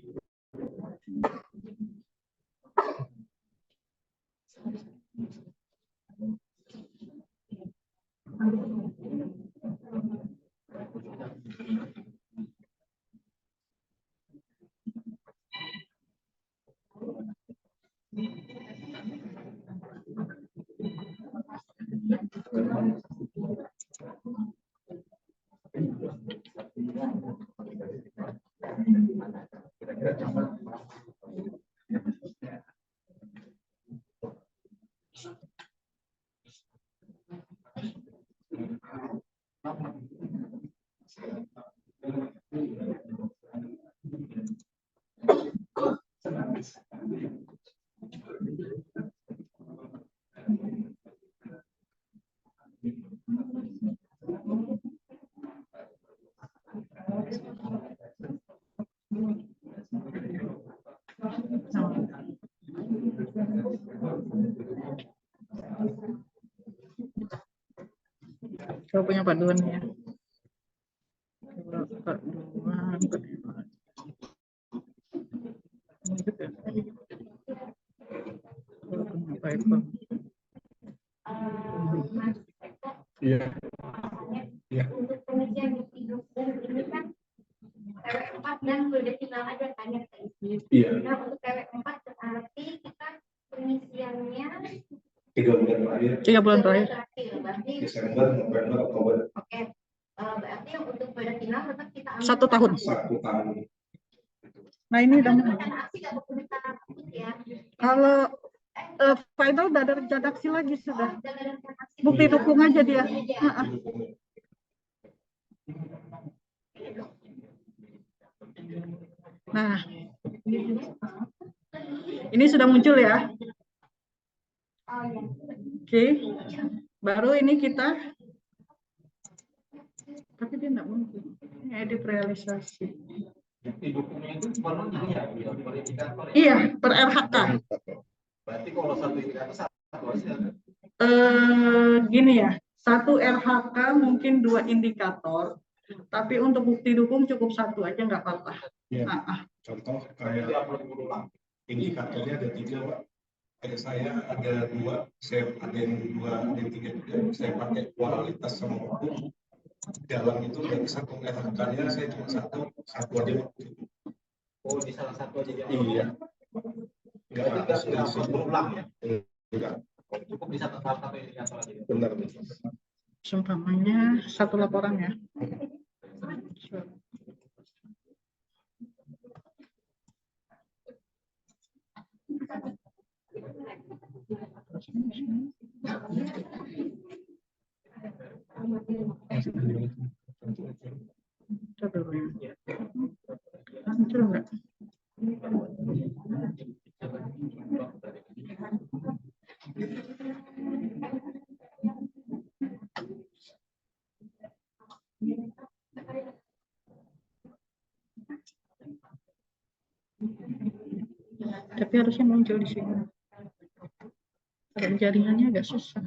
Kalau punya paduannya. Paduan. Iya. Iya. Untuk pengisian bukti dukung ini kan TW4 dan udah final aja kan yang terisi. Iya. Nah untuk TW4 berarti kita pengisiannya 3 bulan terakhir. 3 bulan terakhir. Berarti Desember, November, Oktober. oke. Berarti yang untuk pada final tetap kita ambil 1 tahun. 1 tahun. Nah ini udah aksi nggak perlu kita takut ya. kalau final udah ada redaksi lagi sudah. Jangan ada transaksi. Bukti dukung aja dia. Nah, ini sudah muncul ya. Oh ya. Oke, baru ini kita, tapi dia nggak muncul. Ini edit realisasi. Bukti dukungnya itu sebenarnya ya, per indikator ya. Iya, per RHK. Berarti kalau satu indikator satu hasil. Gini ya, 1 RHK mungkin 2 indikator, tapi untuk bukti dukung cukup 1 aja nggak apa-apa. Ya. Contoh kayak indikatornya ada 3, Pak. Kayak saya ada 2, saya ada yang 2, ada yang 3 juga. Saya pakai kualitas sama waktu. Dalam itu dari 1 RHK-nya saya cuma 1 aja. Oh, di salah satu aja. Iya. Nggak harus berulang ya. Enggak. Cukup bisa tetap satu indikator aja. Benar. Seumpamanya 1 laporan ya. Hancur nggak? Tapi harusnya muncul di sini. Kalau jaringannya agak susah.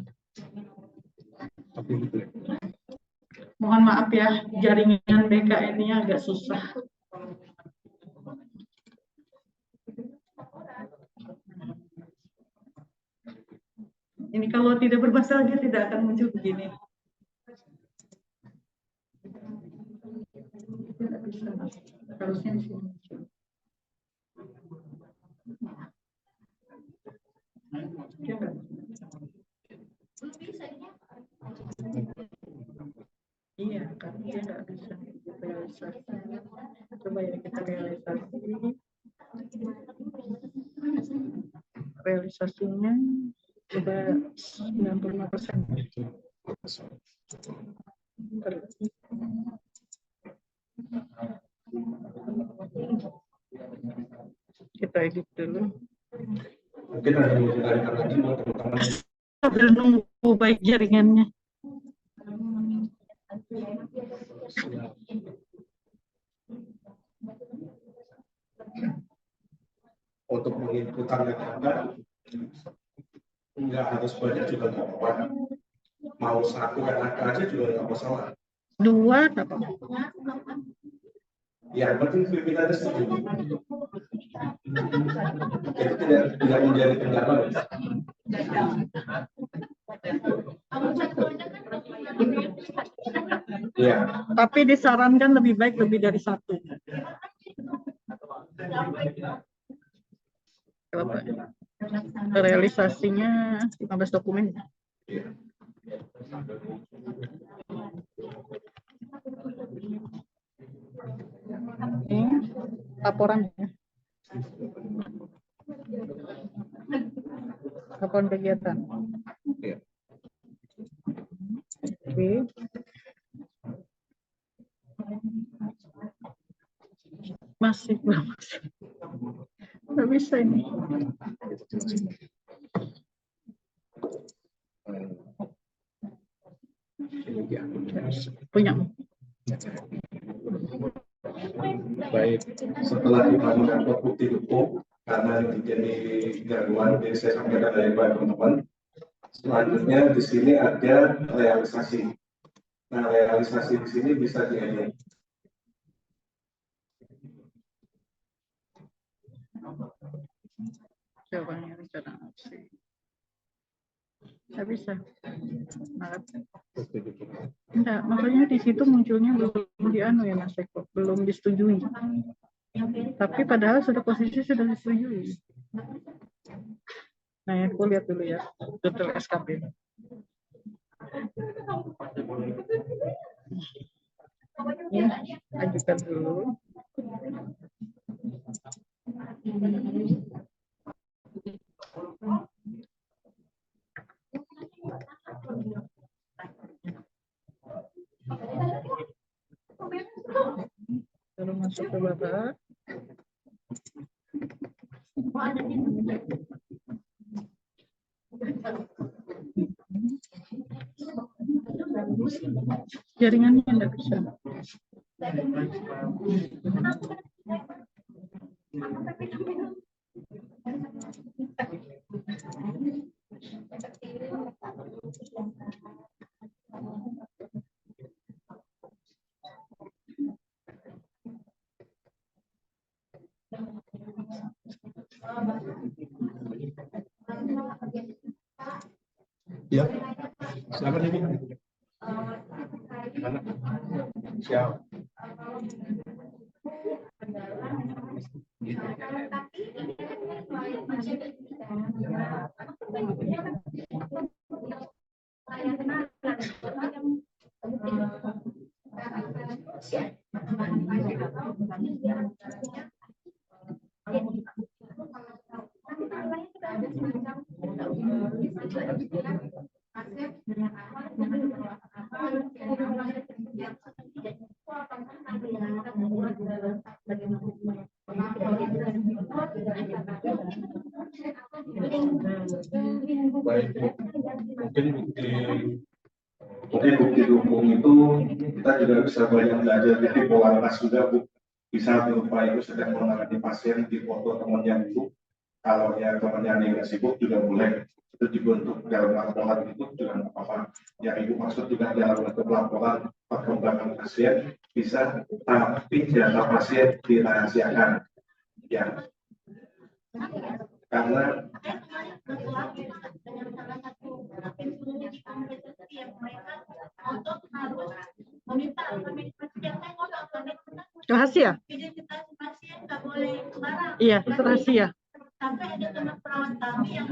Mohon maaf ya, jaringan BKN-nya agak susah. Ini kalau tidak bermasalah dia tidak akan muncul begini. Tidak bisa, harusnya di sini muncul. Iya, kan dia nggak bisa realisasi. Coba ya kita realisasi. Realisasinya coba 95%. Kita edit dulu. Mungkin ada yang ditanyakan lagi buat teman-teman. Sambil nunggu baik jaringannya. Untuk menginputkan data nggak harus banyak juga nggak apa-apa. Mau 1 RHK aja juga nggak masalah. 2 apa? Yang penting pimpinannya setuju. Itu tidak menjadi kendala. Iya. Tapi disarankan lebih baik lebih dari 1. Realisasinya 15 dokumen. Ini laporannya. Laporan kegiatan. Oke. Masih belum masuk. Nggak bisa ini. Punya. Baik, setelah kita mendapat bukti hukum karena menjadi gangguan yang saya sampaikan dari teman-teman, selanjutnya di sini ada realisasi. Nah, realisasi di sini bisa dilihat. Jawabannya rencana aksi. Nggak bisa. Maaf. Enggak, makanya di situ munculnya belum dianu ya Mas Eko, belum disetujui. Tapi padahal posisi sudah disetujui. Nah, aku lihat dulu ya, detail SKP. Ya, ajukan dulu. Baru masuk ke Bapak. Jaringannya enggak bisa. Ya, silakan Ibu. Siap. Baik, mungkin bukti hukum itu kita juga bisa banyak belajar dari polantas juga, Bu. Bisa berupa itu sedang menangani pasien di foto temannya itu, kalau ya temannya yang sibuk juga boleh itu dibentuk dalam laporan itu juga nggak apa-apa. Yang Ibu maksud juga dalam bentuk laporan perkembangan pasien bisa, tapi data pasien dirahasiakan, ya. Karena Rahasia? Iya, itu rahasia. Sampai ada teman perawat kami yang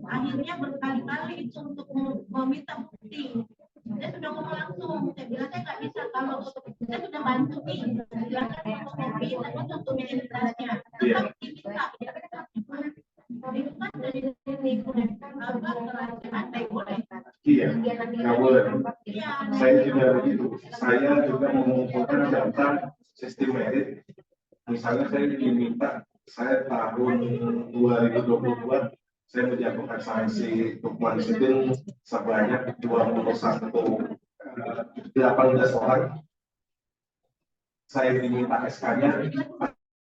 akhirnya berkali-kali itu untuk meminta bukti. Saya sudah ngomong langsung, saya bilang saya nggak bisa, kalau saya sudah bantu nih, silakan fotokopi atau untuk identitasnya. Tapi diminta, itu kan dari sini boleh. iya, nggak boleh. Saya juga begitu. Saya juga mengumpulkan data sistem merit. Misalnya saya diminta, saya tahun 2022 saya menjatuhkan sanksi hukuman disiplin sebanyak 18 orang. Saya diminta SK-nya,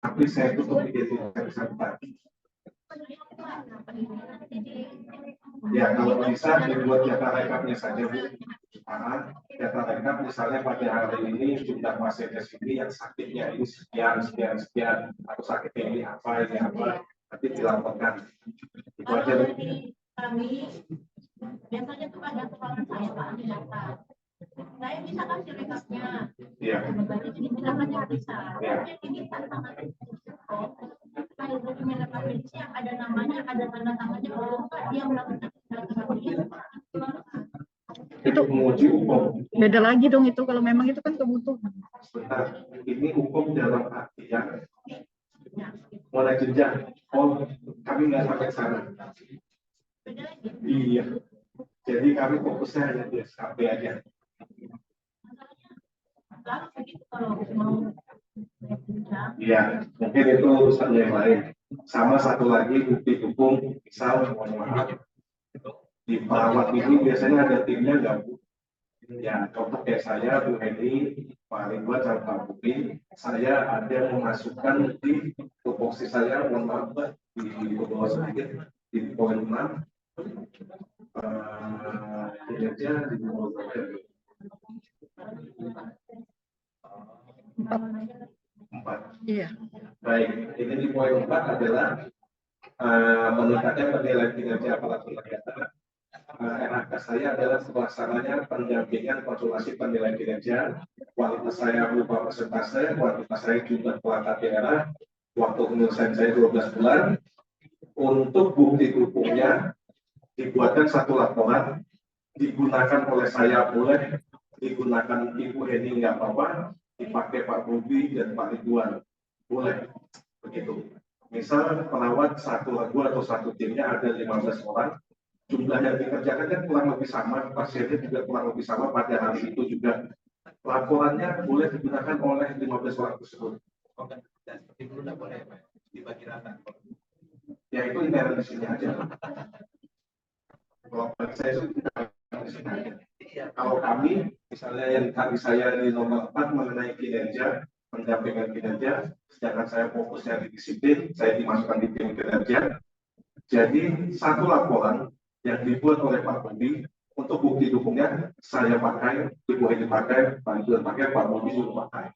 tapi saya tutup identitas bersangkutan. Ya, kalau bisa dibuat data rekapnya saja, Bu. Data rekap misalnya pada hari ini jumlah pasiennya segini, yang sakitnya ini sekian, atau sakitnya ini apa, nanti dilaporkan. Itu aja, Bu. Kami biasanya tuh ada kepala saya Pak di data. Saya bisa kasih rekapnya. Iya. Jadi silakan bisa. Iya. Ini tantangan kalau dokumen rekap yang ada namanya, ada tanda tangannya, kalau dia melakukan Itu menguji hukum. Beda lagi dong itu, kalau memang itu kan kebutuhan. Sebentar, ini hukum dalam artian mulai jenjang. Oh, kami nggak sampai sana. Iya. Jadi kami fokusnya hanya di SKP aja. Iya, mungkin itu urusan yang lain. Sama satu lagi bukti hukum, misal mohon maaf, di perawat ini biasanya ada timnya nggak, Bu? Ya, contoh kayak saya, Bu Heni, Pak Ridwan, dan Pak Budi, saya ada memasukkan di tupoksi saya, mohon maaf, di bawah sedikit, di poin 6, kinerja di bawah empat. Iya. Baik, ini di poin 4 adalah meningkatnya penilaian kinerja aparatur negara. RHK saya adalah pelaksananya pendampingan konsultasi penilaian kinerja. Kualitas saya berupa persentase, kualitas saya jumlah pelangkat daerah, waktu penyelesaian saya 12 bulan. Untuk bukti dukungnya dibuatkan satu laporan, digunakan oleh saya boleh, digunakan Ibu Heni nggak apa-apa, dipakai Pak Budi dan Pak Ridwan boleh, begitu. Misal perawat satu lagu atau satu timnya ada 15 orang, jumlah yang dikerjakan kan kurang lebih sama, pasiennya juga kurang lebih sama pada hari itu juga. Laporannya boleh digunakan oleh 15 orang tersebut. Oke, dan seperti dulu nggak boleh Pak, dibagi rata. Ya itu inherent di sini aja. Kalau saya itu di sini aja. Kalau kami, misalnya yang tadi saya di nomor 4 mengenai kinerja, pendampingan kinerja, sedangkan saya fokusnya di disiplin, saya dimasukkan di tim kinerja. Jadi satu laporan yang dibuat oleh Pak Budi untuk bukti dukungnya saya pakai, Ibu Heni pakai, Pak Ridwan pakai, Pak Budi juga pakai.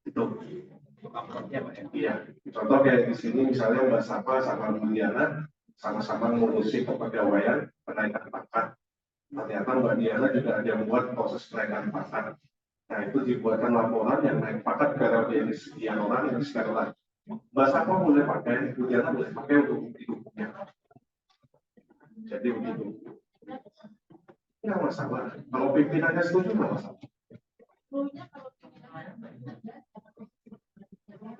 Itu. Iya. Contoh kayak di sini misalnya Mbak Sapa sama Mbak Diana sama-sama mengurusi kepegawaian kenaikan pangkat. Ternyata Mbak Diana juga ada yang membuat proses kenaikan pangkat. Nah itu dibuatkan laporan yang naik pangkat karena dari sekian orang yang sekian orang. Mbak Sapa boleh pakai, Bu Diana boleh pakai untuk bukti dukungnya. Jadi begitu. Nggak masalah. Kalau pimpinannya setuju nggak masalah.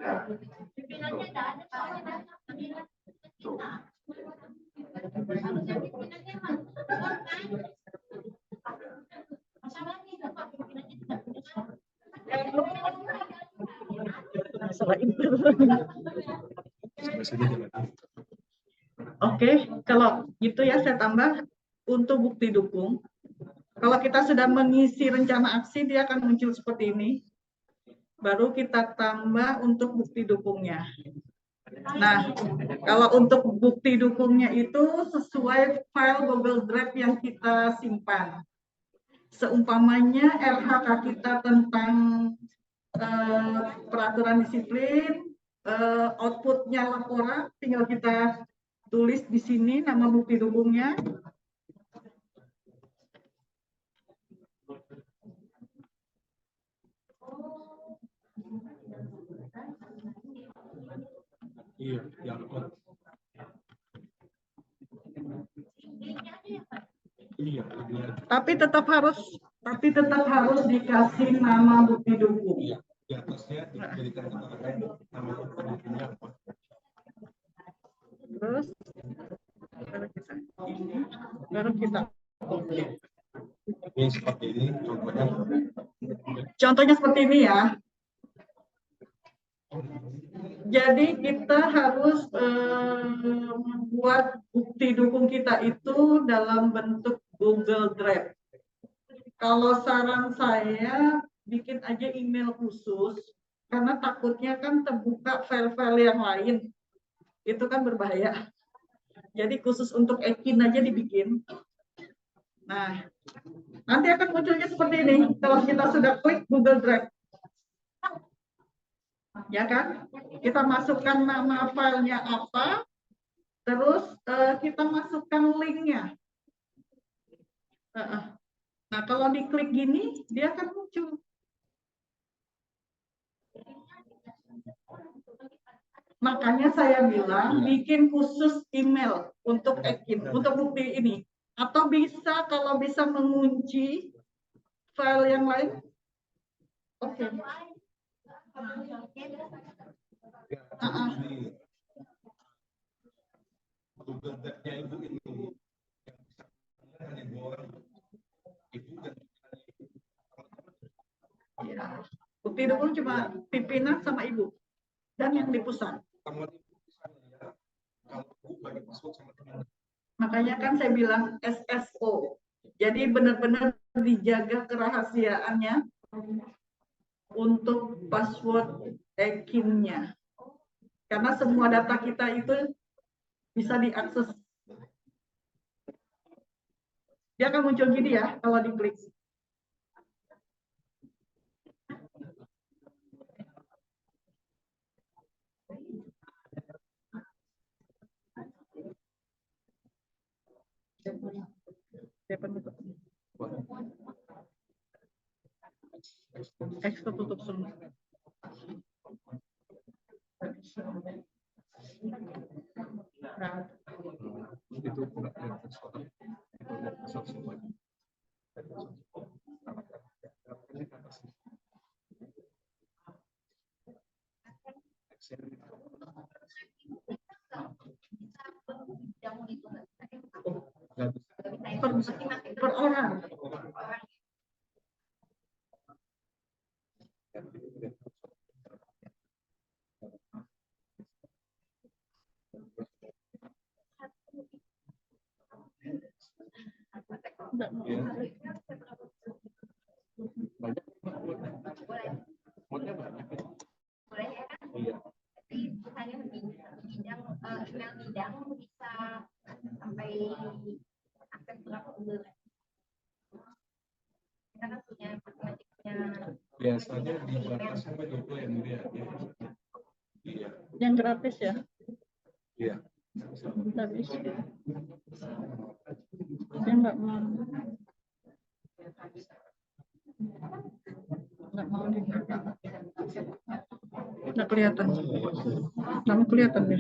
Ya. Pimpinannya nggak ada soalnya Tuh. harusnya pimpinannya kan masalahnya itu Pak, pimpinannya tidak Oke, kalau gitu ya saya tambah untuk bukti dukung. Kalau kita sudah mengisi rencana aksi, dia akan muncul seperti ini. Baru kita tambah untuk bukti dukungnya. Nah, kalau untuk bukti dukungnya itu sesuai file Google Drive yang kita simpan. Seumpamanya RHK kita tentang peraturan disiplin, outputnya laporan, tinggal kita tulis di sini nama bukti dukungnya. Iya, yang iya. Tapi tetap harus dikasih nama bukti dukung. Iya, di atasnya diberikan nama bukti dukungnya apa? Terus baru kita Ini seperti ini contohnya. contohnya seperti ini ya. Jadi kita harus membuat bukti dukung kita itu dalam bentuk Google Drive. Kalau saran saya bikin aja email khusus, karena takutnya kan terbuka file-file yang lain, itu kan berbahaya. Jadi khusus untuk Ekin aja dibikin. Nah, nanti akan munculnya seperti ini kalau kita sudah klik Google Drive. Ya kan? Kita masukkan nama filenya apa, terus kita masukkan linknya. Nah, kalau diklik gini, dia akan muncul. Makanya saya bilang bikin khusus email untuk Ekin, untuk bukti ini. Atau bisa, kalau bisa mengunci file yang lain. Oke. Google Drive-nya Ibu ini hanya 2 orang. Ibu dan Bukti dukung cuma pimpinan sama ibu dan yang di pusat. Makanya kan saya bilang SSO. Jadi benar-benar dijaga kerahasiaannya untuk password EKIN-nya. Karena semua data kita itu bisa diakses. Dia akan muncul gini ya kalau diklik. X tertutup semua. Nah, per orang. Biasanya dibatasi begitu yang dia. Iya. Yang gratis ya? Iya. Nggak bisa. Saya nggak mau. Nggak mau dibuka. Nggak kelihatan. Nggak mau kelihatan ya?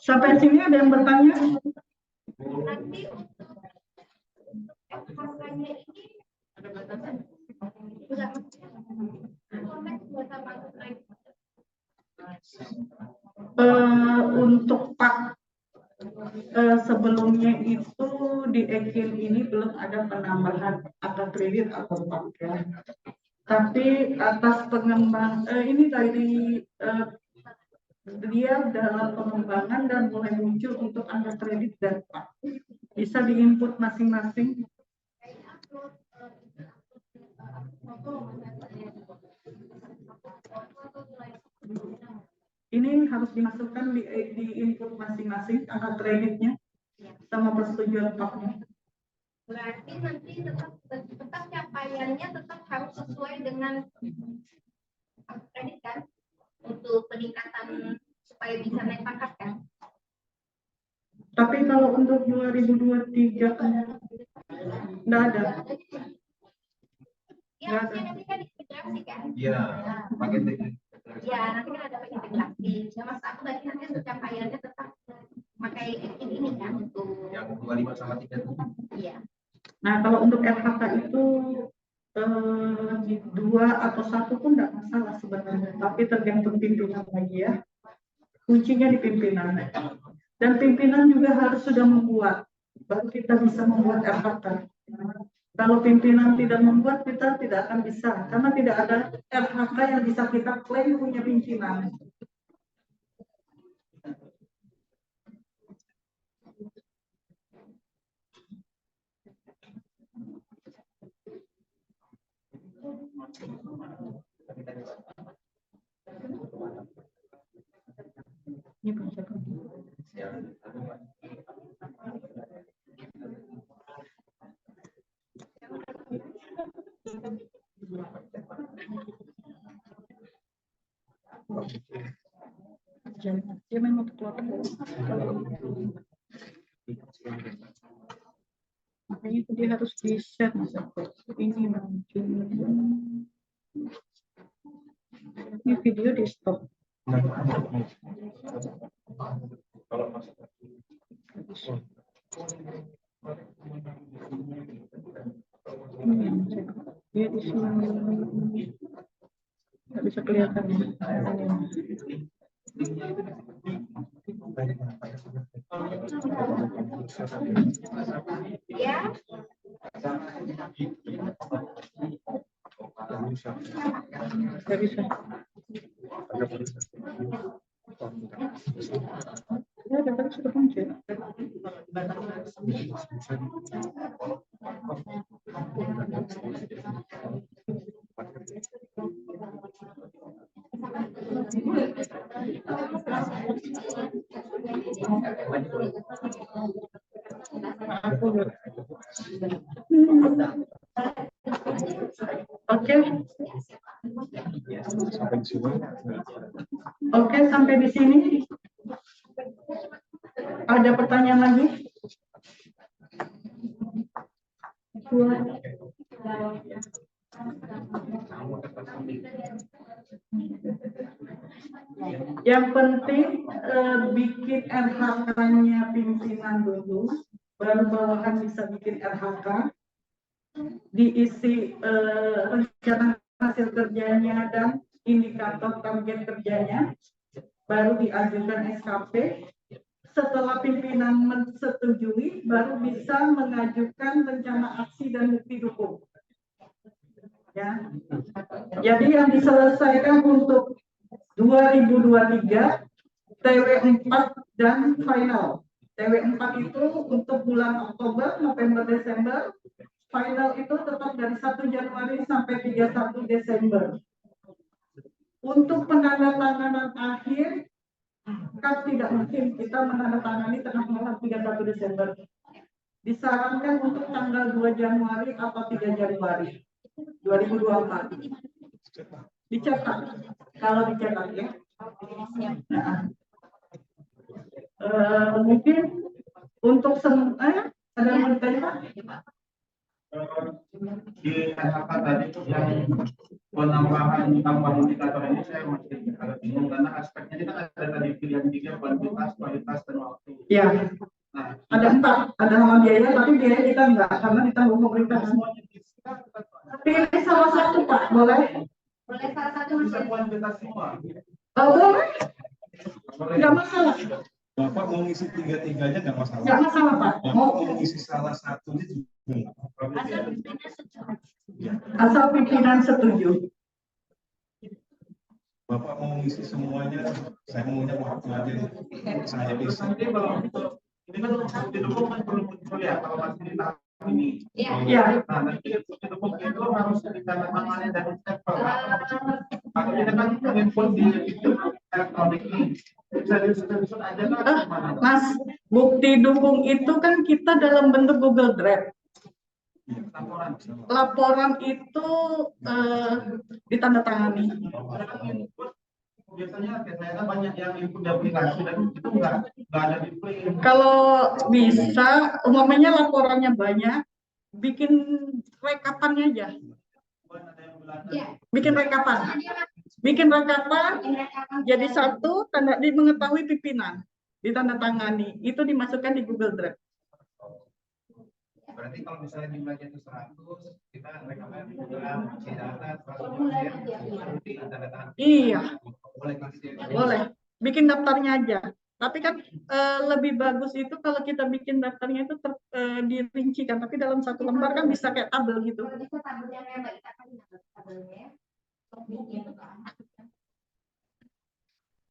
Sampai sini ada yang bertanya? Nanti harganya ini untuk pak sebelumnya itu di EKIN ini belum ada penambahan angka kredit atau pak ya. Tapi atas pengembang ini tadi dia dalam pengembangan dan mulai muncul untuk angka kredit dan pak. Bisa diinput masing-masing. Ini harus dimasukkan di input masing-masing angka kreditnya sama persetujuan paknya. berarti nanti tetap capaiannya tetap harus sesuai dengan kredit kan untuk peningkatan supaya bisa naik pangkat kan. Tapi kalau untuk 2023 kan nggak ada. Ya, maksudnya nanti kan integrasi kan? Iya, pakai Ya, nanti kan ada integrasi. Ya, maksud aku tadi nanti capaiannya tetap pakai ini kan untuk yang 25 sama 3 itu. Iya. Nah, kalau untuk LHK itu 2 atau 1 pun nggak masalah sebenarnya, tapi tergantung pimpinan lagi ya. Kuncinya di pimpinan. Dan pimpinan juga harus sudah membuat, baru kita bisa membuat LHK. Kalau pimpinan tidak membuat, kita tidak akan bisa, karena tidak ada LHK yang bisa kita klaim punya pimpinan. Ini pencegahan. Dia memang keluar. Makanya itu dia harus di-share ini maju. Ini video di stop. Dia di sini nggak bisa kelihatan. Ya. Nggak bisa. Ya, datanya sudah muncul. Oke. Oke, sampai di sini. Ada pertanyaan lagi? Yang penting bikin RHK-nya pimpinan dulu, baru bawahan bisa bikin RHK, diisi rencana hasil kerjanya dan indikator target kerjanya, baru diajukan SKP. Setelah pimpinan menyetujui, baru bisa mengajukan rencana aksi dan bukti dukung. Ya. Jadi yang diselesaikan untuk 2023 TW4 dan final. TW4 itu untuk bulan Oktober, November, Desember. Final itu tetap dari 1 Januari sampai 31 Desember. Untuk penandatanganan akhir, kan tidak mungkin kita menandatangani tengah malam 31 Desember. Disarankan untuk tanggal 2 Januari atau 3 Januari 2024. Dicetak. Kalau dicetak ya. Mungkin untuk semua ada yang mau ditanya Pak? Di RHK tadi yang penambahan indikator ini saya masih agak bingung karena aspeknya ini kan ada tadi pilihan 3, kuantitas, kualitas, dan waktu. Ya. Nah, ada 4, ada sama biaya, tapi biaya kita enggak karena ditanggung pemerintah semuanya. Pilih salah satu Pak, boleh? Boleh salah satu bisa kuantitas semua. Oh, boleh. Enggak masalah. Bapak mau ngisi tiga-tiganya nggak masalah. Enggak masalah Pak. Bapak mau ngisi salah satunya juga. Asal pimpinan setuju. Bapak mau ngisi semuanya, saya maunya waktu aja nih. Saya bisa. Nanti kalau ini kan didukung kan perlu muncul ya kalau masih di tahap ini. Iya. Nah, nanti didukung itu harus ditandatangani dan dicek atau kita kan menginput di elektronik ini. Bisa disusun aja kan? Mas, bukti dukung itu kan kita dalam bentuk Google Drive. Laporan itu ditandatangani. Biasanya saya banyak yang input di aplikasi dan itu nggak ada di print. Kalau bisa, umumnya laporannya banyak, bikin rekapannya aja. Bikin rekapan. Bikin rekapan, jadi satu, tanda di mengetahui pimpinan, ditandatangani, itu dimasukkan di Google Drive. Berarti kalau misalnya jumlahnya itu 100, kita rekaman di dalam data 100. Iya, boleh. Bikin daftarnya aja. Tapi kan lebih bagus itu kalau kita bikin daftarnya itu dirincikan, tapi dalam satu lembar kan bisa kayak tabel gitu. Bisa tabelnya kayak Mbak Ita kan tabelnya.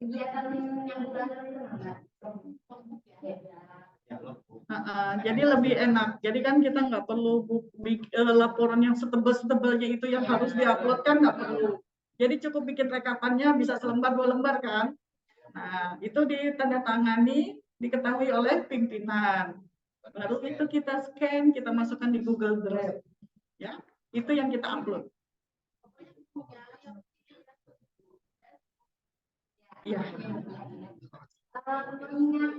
Kegiatan yang bulanan itu enggak. Jadi lebih enak. Jadi kan kita nggak perlu laporan yang setebal-setebelnya itu yang harus diupload kan nggak perlu. Jadi cukup bikin rekapannya bisa selembar 2 lembar kan. Nah itu ditandatangani, diketahui oleh pimpinan. Baru itu kita scan, kita masukkan di Google Drive. Ya, itu yang kita upload. Ya. Mengingat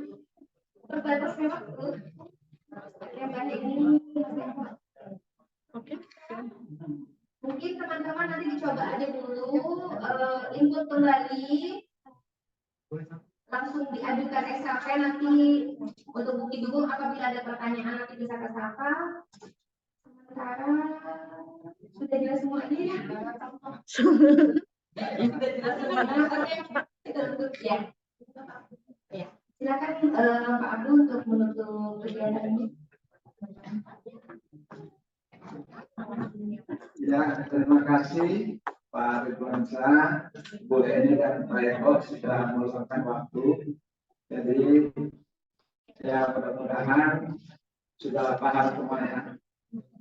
terbatasnya waktu, yang banyak ini. Oke. Mungkin teman-teman nanti dicoba aja dulu input kembali, langsung diajukan SKP nanti untuk bukti dukung. Apabila ada pertanyaan nanti bisa ke Sapa. Sementara sudah jelas semuanya ya. Sudah jelas semuanya. Kita tutup ya. Ya. Silakan Pak Abdul untuk menutup kegiatan ini. Ya, terima kasih Pak Ridwansyah, Bu Eni dan Pak Eko sudah meluangkan waktu Ya, mudah-mudahan sudah paham semuanya.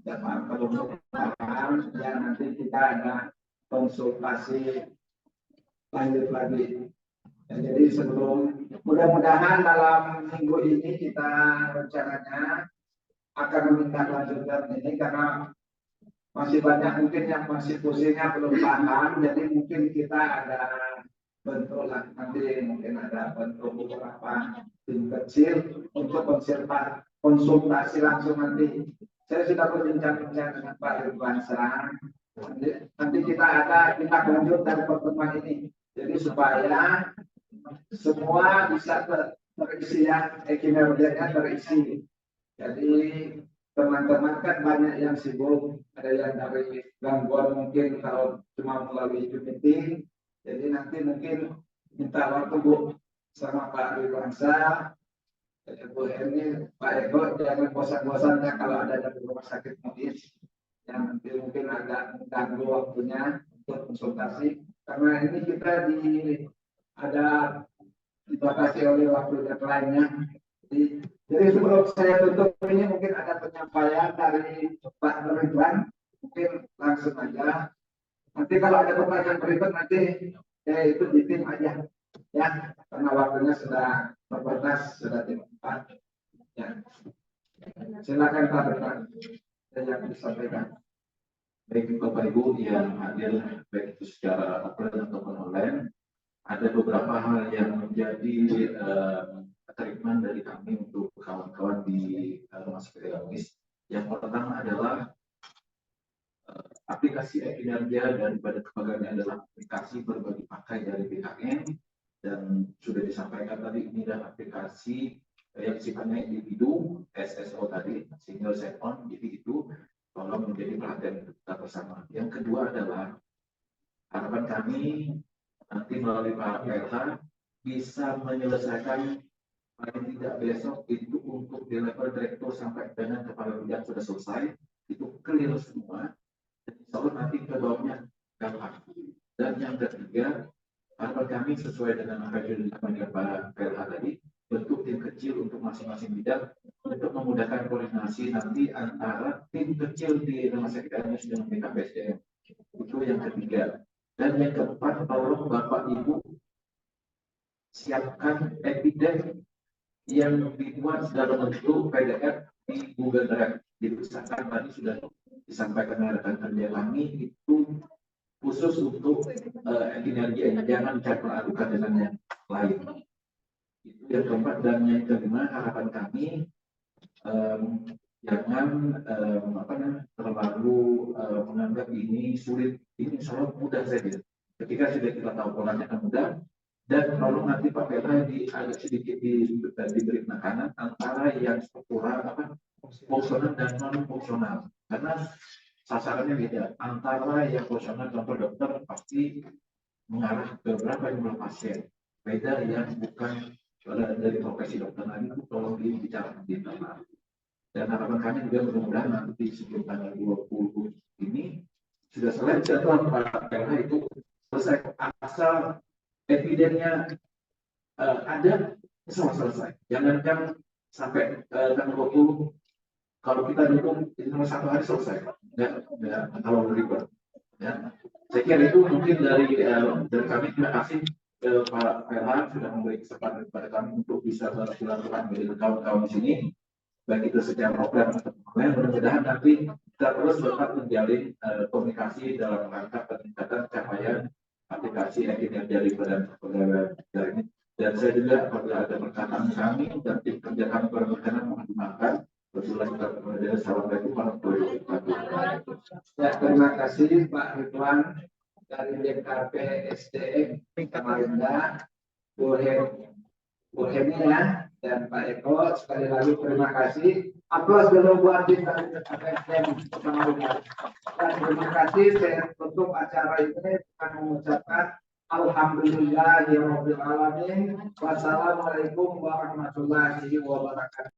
Dan kalau belum paham, ya nanti kita ada konsultasi lanjut lagi. Ya, jadi sebelum, mudah-mudahan dalam minggu ini kita rencananya akan menindaklanjutkan ini karena masih banyak mungkin yang masih pusingnya belum paham, jadi mungkin kita ada bentuk lah, nanti mungkin ada bentuk beberapa tim kecil untuk konsultasi langsung nanti. Saya sudah berbincang-bincang dengan Pak Ridwan Serang. Nanti kita ada tindak lanjut dari pertemuan ini. Jadi supaya semua bisa terisi ya, kinerjanya terisi. Jadi teman-teman kan banyak yang sibuk, ada yang dari gangguan mungkin kalau cuma melalui meeting. Jadi nanti mungkin minta waktu Bu sama Pak Ridwan Serang, Bu Herni, Pak Eko, jangan bosan-bosannya kalau ada dari rumah sakit medis yang nanti mungkin agak mengganggu waktunya untuk konsultasi. Karena ini kita ada dibatasi oleh waktu deadline-nya. Jadi sebelum saya tutup ini mungkin ada penyampaian dari Pak Ridwan, mungkin langsung aja. Nanti kalau ada pertanyaan berikut nanti itu di tim aja, ya, karena waktunya sudah terbatas, sudah jam 4. Ya. Silakan Pak Ridwan, yang disampaikan. Baik Bapak Ibu yang hadir, baik itu secara offline ataupun online, ada beberapa hal yang menjadi treatment dari kami untuk kawan-kawan di rumah sakit Elmis. Yang pertama adalah aplikasi e-kinerja daripada kebanggaan adalah aplikasi berbagi pakai dari BKN, dan sudah disampaikan tadi ini adalah aplikasi yang sifatnya individu, SSO tadi, single sign on, jadi itu tolong menjadi perhatian kita bersama. Yang kedua adalah harapan kami nanti melalui Pak PLH bisa menyelesaikan paling tidak besok itu untuk di level direktur sampai dengan kepala bidang sudah selesai, itu clear semua. Insya Allah nanti ke bawahnya gampang. Dan yang ketiga, harapan kami sesuai dengan apa yang disampaikan Pak PLH tadi, bentuk tim kecil untuk masing-masing bidang untuk memudahkan koordinasi nanti antara tim kecil di rumah sakit Elmis dengan BKPSDM. Itu yang ketiga. Dan yang keempat, tolong Bapak Ibu siapkan epidem yang dibuat dalam bentuk PDF di Google Drive. Misalkan tadi sudah disampaikan oleh rekan kerja kami, itu khusus untuk kinerja ini, jangan dicampur adukan dengan yang lain. Itu yang keempat. Dan yang kelima, harapan kami jangan terlalu menganggap ini sulit. Ini selalu mudah saja. Ketika sudah kita tahu polanya akan mudah, dan kalau nanti Pak PLH agak sedikit diberi penekanan antara yang struktural, fungsional dan non fungsional, karena sasarannya beda. Antara yang fungsional, contoh dokter pasti mengarah ke berapa jumlah pasien, beda yang bukan dari profesi dokter lagi, itu tolong dibicarakan di dalam. Dan harapan kami juga mudah-mudahan nanti sebelum tanggal 20 ini sudah selesai jadwal Pak PLH itu selesai, asal evidennya ada, selesai. Jangankan sampai tanggal 20, kalau kita dukung itu cuma 1 hari selesai, nggak kalau berikut. Ya. Saya kira itu mungkin dari kami. Terima kasih Pak PLH sudah memberi kesempatan kepada kami untuk bisa bersilaturahmi dengan kawan-kawan di sini, baik itu secara offline atau online. Mudah-mudahan nanti kita terus dapat menjalin komunikasi dalam rangka peningkatan capaian aplikasi e-kinerja di badan ini. Dan saya juga apabila ada perkataan kami dan tim kerja kami berkenan mohon dimaafkan. Assalamualaikum warahmatullahi wabarakatuh. Ya, terima kasih Pak Ridwan dari DKP SDM Samarinda, Bu Heni ya, dan Pak Eko. Sekali lagi terima kasih. Aplaus dulu buat tim dari DKP SDM Samarinda. Dan terima kasih. Saya tutup acara ini dengan mengucapkan alhamdulillahirabbil alamin. Wassalamualaikum warahmatullahi wabarakatuh.